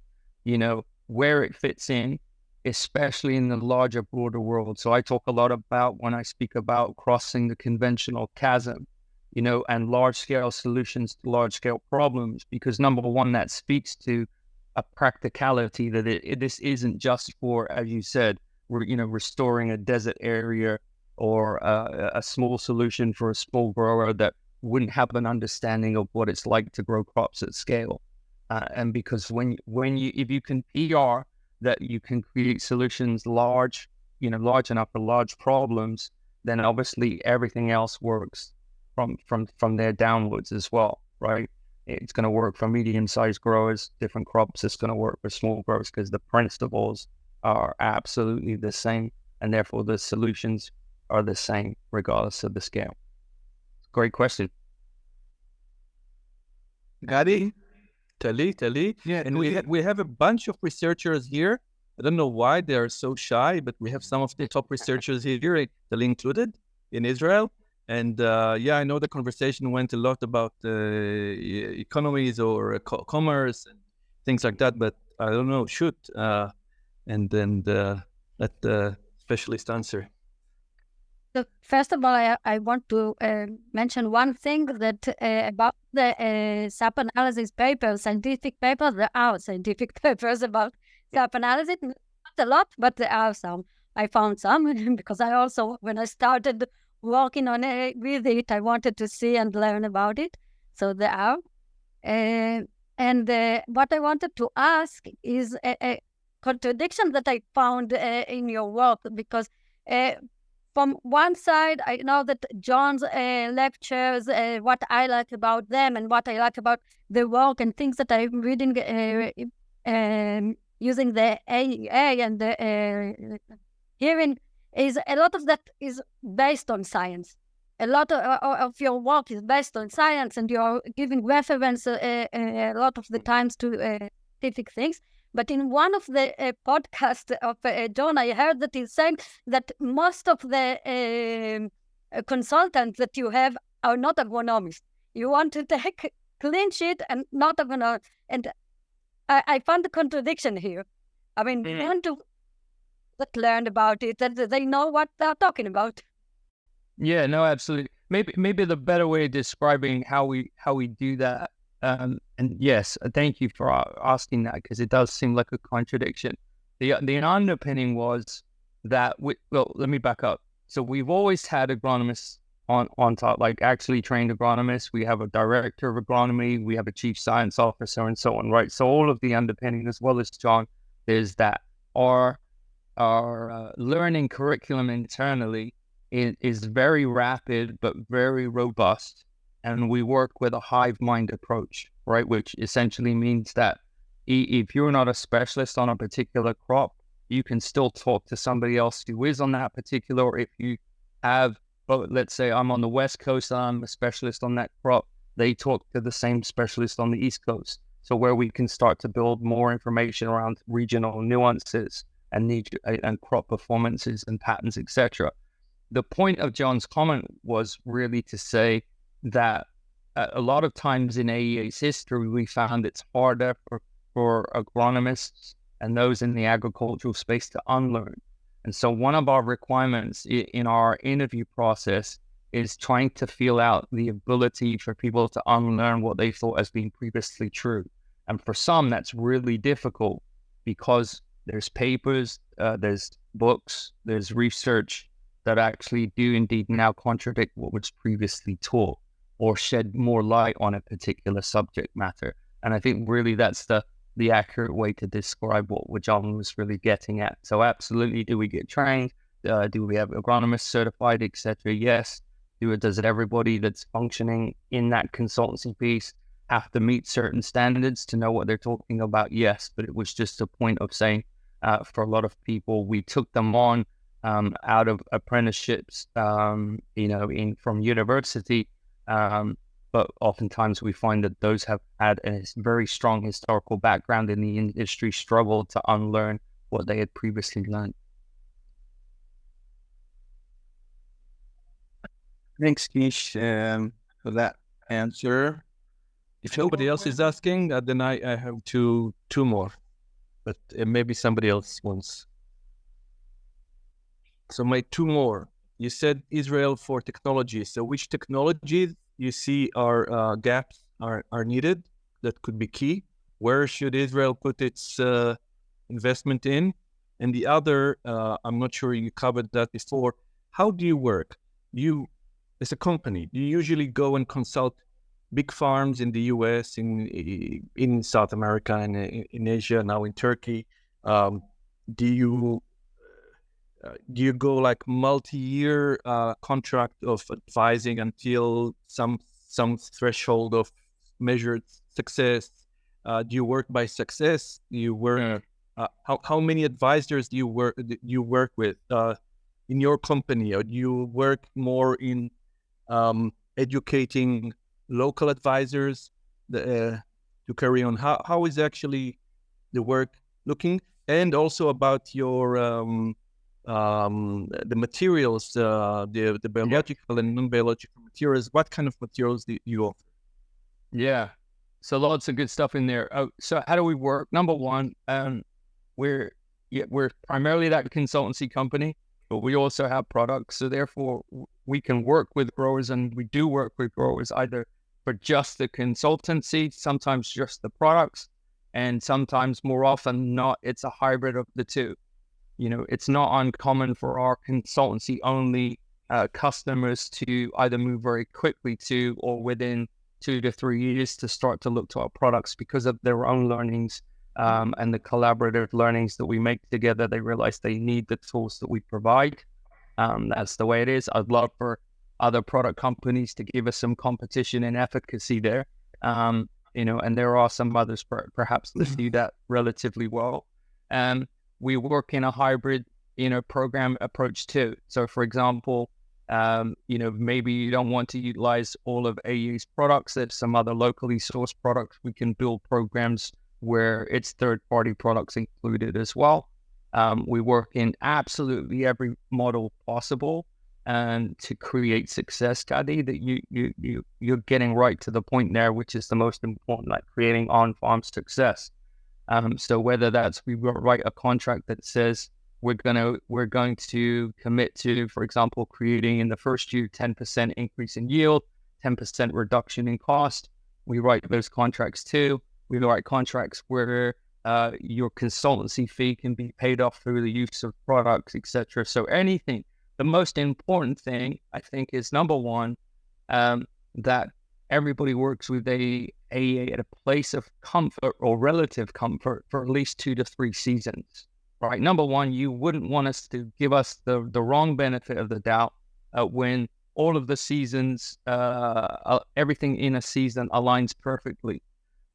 where it fits in, especially in the larger, broader world. So I talk a lot about, when I speak about crossing the conventional chasm, and large-scale solutions to large-scale problems, because number one, that speaks to a practicality that this isn't just for, as you said, restoring a desert area or a small solution for a small grower that wouldn't have an understanding of what it's like to grow crops at scale. And because if you can PR that you can create solutions large enough for large problems, then obviously everything else works from there downwards as well, right? It's going to work for medium-sized growers, different crops. It's going to work for small growers because the principles are absolutely the same, and therefore the solutions are the same regardless of the scale. Great question. Gadi, Tali. Yeah, And we have a bunch of researchers here. I don't know why they are so shy, but we have some of the top researchers here, Tali included, in Israel. And I know the conversation went a lot about economies or commerce and things like that, but I don't know, and then let the specialist answer. So first of all, I want to mention one thing that about the SAP analysis papers, scientific papers. There are scientific papers about SAP analysis, not a lot, but there are some. I found some because I also, when I started working on it with it, I wanted to see and learn about it. So there are. And what I wanted to ask is a contradiction that I found in your work, because from one side, I know that John's lectures, what I like about them and what I like about the work and things that I'm reading using the AEA and the hearing, is a lot of that is based on science. A lot of your work is based on science, and you're giving reference a lot of the times to scientific things. But in one of the podcasts of John, I heard that he's saying that most of the consultants that you have are not agronomists. You want to take clean sheet and not agronomists. And I found the contradiction here. I mean, you want to learn about it, that they know what they're talking about. Yeah, no, absolutely. Maybe the better way of describing how we do that. And yes, thank you for asking that, because it does seem like a contradiction. The underpinning was that let me back up. So we've always had agronomists on top, like actually trained agronomists. We have a director of agronomy, we have a chief science officer, and so on, right? So all of the underpinning, as well as John, is that our learning curriculum internally is very rapid but very robust. And we work with a hive mind approach, right? Which essentially means that if you're not a specialist on a particular crop, you can still talk to somebody else who is on that particular, or if you have, let's say I'm on the West Coast and I'm a specialist on that crop, they talk to the same specialist on the East Coast. So where we can start to build more information around regional nuances and crop performances and patterns, etc. The point of John's comment was really to say that a lot of times in AEA's history, we found it's harder for agronomists and those in the agricultural space to unlearn. And so one of our requirements in our interview process is trying to feel out the ability for people to unlearn what they thought as being previously true. And for some, that's really difficult because there's papers, there's books, there's research that actually do indeed now contradict what was previously taught, or shed more light on a particular subject matter. And I think really that's the accurate way to describe what John was really getting at. So absolutely, do we get trained? Do we have agronomists certified, etc.? Yes. Does everybody that's functioning in that consultancy piece have to meet certain standards to know what they're talking about? Yes. But it was just a point of saying, for a lot of people, we took them on out of apprenticeships, from university. But oftentimes we find that those have had a very strong historical background in the industry, struggled to unlearn what they had previously learned. Thanks, Kish, for that answer. If nobody else is asking, then I have two more, but maybe somebody else wants. So my two more. You said Israel for technology. So which technologies you see are gaps are needed that could be key? Where should Israel put its investment in? And the other, I'm not sure you covered that before. How do you work? You, as a company, do you usually go and consult big farms in the US, in South America, and in Asia, now in Turkey? Do you go like multi-year contract of advising until some threshold of measured success? Do you work by success? Do you work? How many advisors do you work with in your company? Or do you work more in educating local advisors to carry on? How is actually the work looking? And also about your the materials, the biological and non-biological materials. What kind of materials do you offer? Yeah, so lots of good stuff in there. So how do we work? Number one, we're primarily that consultancy company, but we also have products. So therefore, we can work with growers, and we do work with growers either for just the consultancy, sometimes just the products, and sometimes more often not, it's a hybrid of the two. You know, it's not uncommon for our consultancy only customers to either move very quickly to, or within 2 to 3 years, to start to look to our products because of their own learnings and the collaborative learnings that we make together. They realize they need the tools that we provide. That's the way it is. I'd love for other product companies to give us some competition and efficacy there. You know, and there are some others perhaps that do that relatively well. We work in a hybrid, you know, program approach too. So for example, you know, maybe you don't want to utilize all of AE's products. There's some other locally sourced products. We can build programs where it's third-party products included as well. We work in absolutely every model possible to create success, Gadi, that you're getting right to the point there, which is the most important, like creating on-farm success. So whether that's we write a contract that says we're going to commit to, for example, creating in the first year 10% increase in yield, 10% reduction in cost. We write those contracts too. We write contracts where your consultancy fee can be paid off through the use of products, etc. So anything. The most important thing, I think, is number one, that everybody works with AEA at a place of comfort or relative comfort for at least 2 to 3 seasons, right? Number one, you wouldn't want us to give us the wrong benefit of the doubt when all of the seasons, everything in a season aligns perfectly.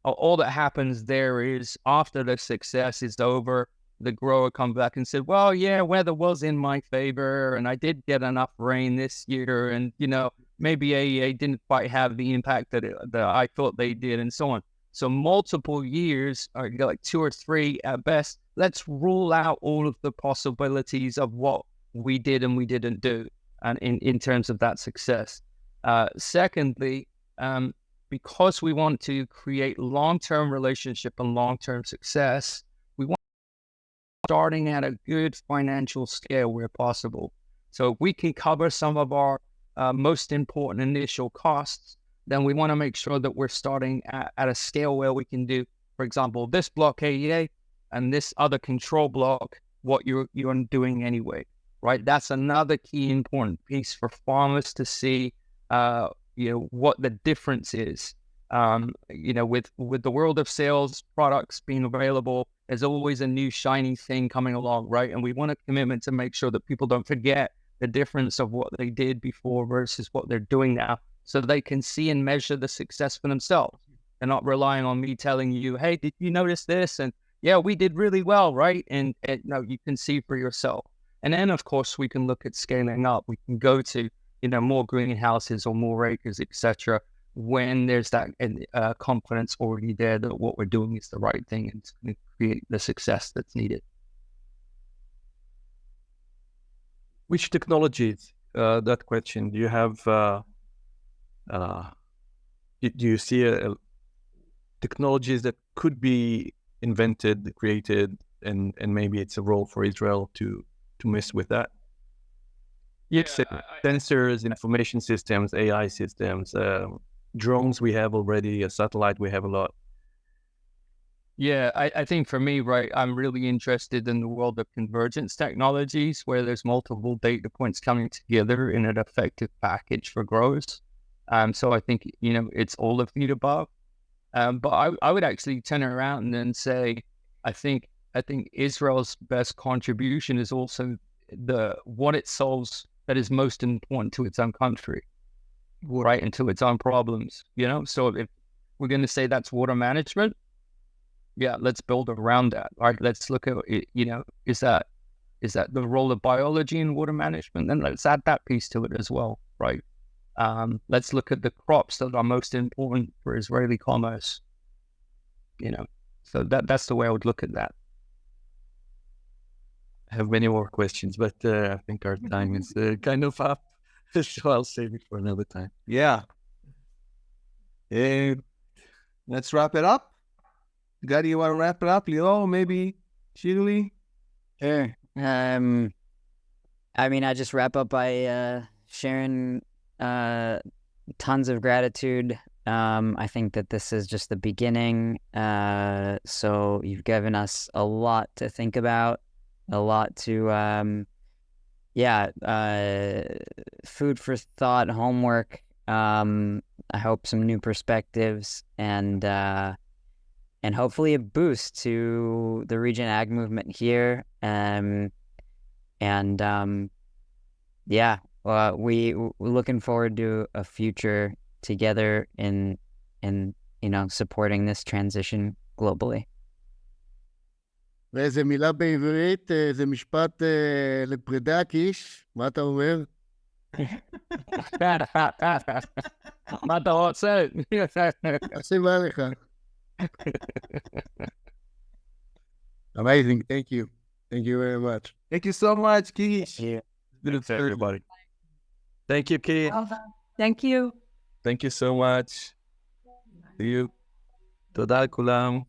All that happens there is after the success is over, the grower comes back and said, well, yeah, weather was in my favor and I did get enough rain this year. And, you know, maybe AEA didn't quite have the impact that I thought they did and so on. So multiple years, or like 2 or 3 at best, let's rule out all of the possibilities of what we did and we didn't do and in terms of that success. Secondly, because we want to create long-term relationship and long-term success, we want starting at a good financial scale where possible. So if we can cover some of our most important initial costs, then we want to make sure that we're starting at a scale where we can do, for example, this block AEA and this other control block, what you're doing anyway, right? That's another key important piece for farmers to see, you know, what the difference is. You know, with the world of sales products being available, there's always a new shiny thing coming along, right? And we want a commitment to make sure that people don't forget the difference of what they did before versus what they're doing now, so they can see and measure the success for themselves. They're not relying on me telling you, hey, did you notice this? And yeah, we did really well, right? And no, you can see for yourself. And then, of course, we can look at scaling up. We can go to, you know, more greenhouses or more acres, etc., when there's that confidence already there that what we're doing is the right thing and it's going to create the success that's needed. Which technologies? That question. Do you have? Do you see technologies that could be invented, created, and maybe it's a role for Israel to mess with that? Yeah, sensors, information systems, AI systems, drones. We have already a satellite. We have a lot. Yeah, I think for me, right, I'm really interested in the world of convergence technologies where there's multiple data points coming together in an effective package for growers. So I think, you know, it's all of the above. But I would actually turn it around and say, I think Israel's best contribution is also what it solves that is most important to its own country, right, and to its own problems, you know? So if we're going to say that's water management. Yeah, let's build around that. Right? Let's look at it, is that the role of biology in water management? Then let's add that piece to it as well, right? Let's look at the crops that are most important for Israeli commerce. So that's the way I would look at that. I have many more questions, but I think our time is kind of up, so I'll save it for another time. Yeah. Let's wrap it up. Gadi, you want to wrap it up? Leo, maybe Shirley? Sure. I just wrap up by sharing tons of gratitude. I think that this is just the beginning. So you've given us a lot to think about, a lot to, food for thought, homework. I hope some new perspectives and hopefully a boost to the Regen Ag movement here. We're looking forward to a future together in supporting this transition globally. ואיזה מילה בעברית, זה משפט לפרידה, קיש, מה אתה אומר? מה אתה רוצה? עושים מה לך. Amazing, thank you. Thank you very much. Thank you so much, Kish. Yeah. Thanks, everybody. Thank you, Kate. Thank you. Thank you so much. See you. תודה לכולם.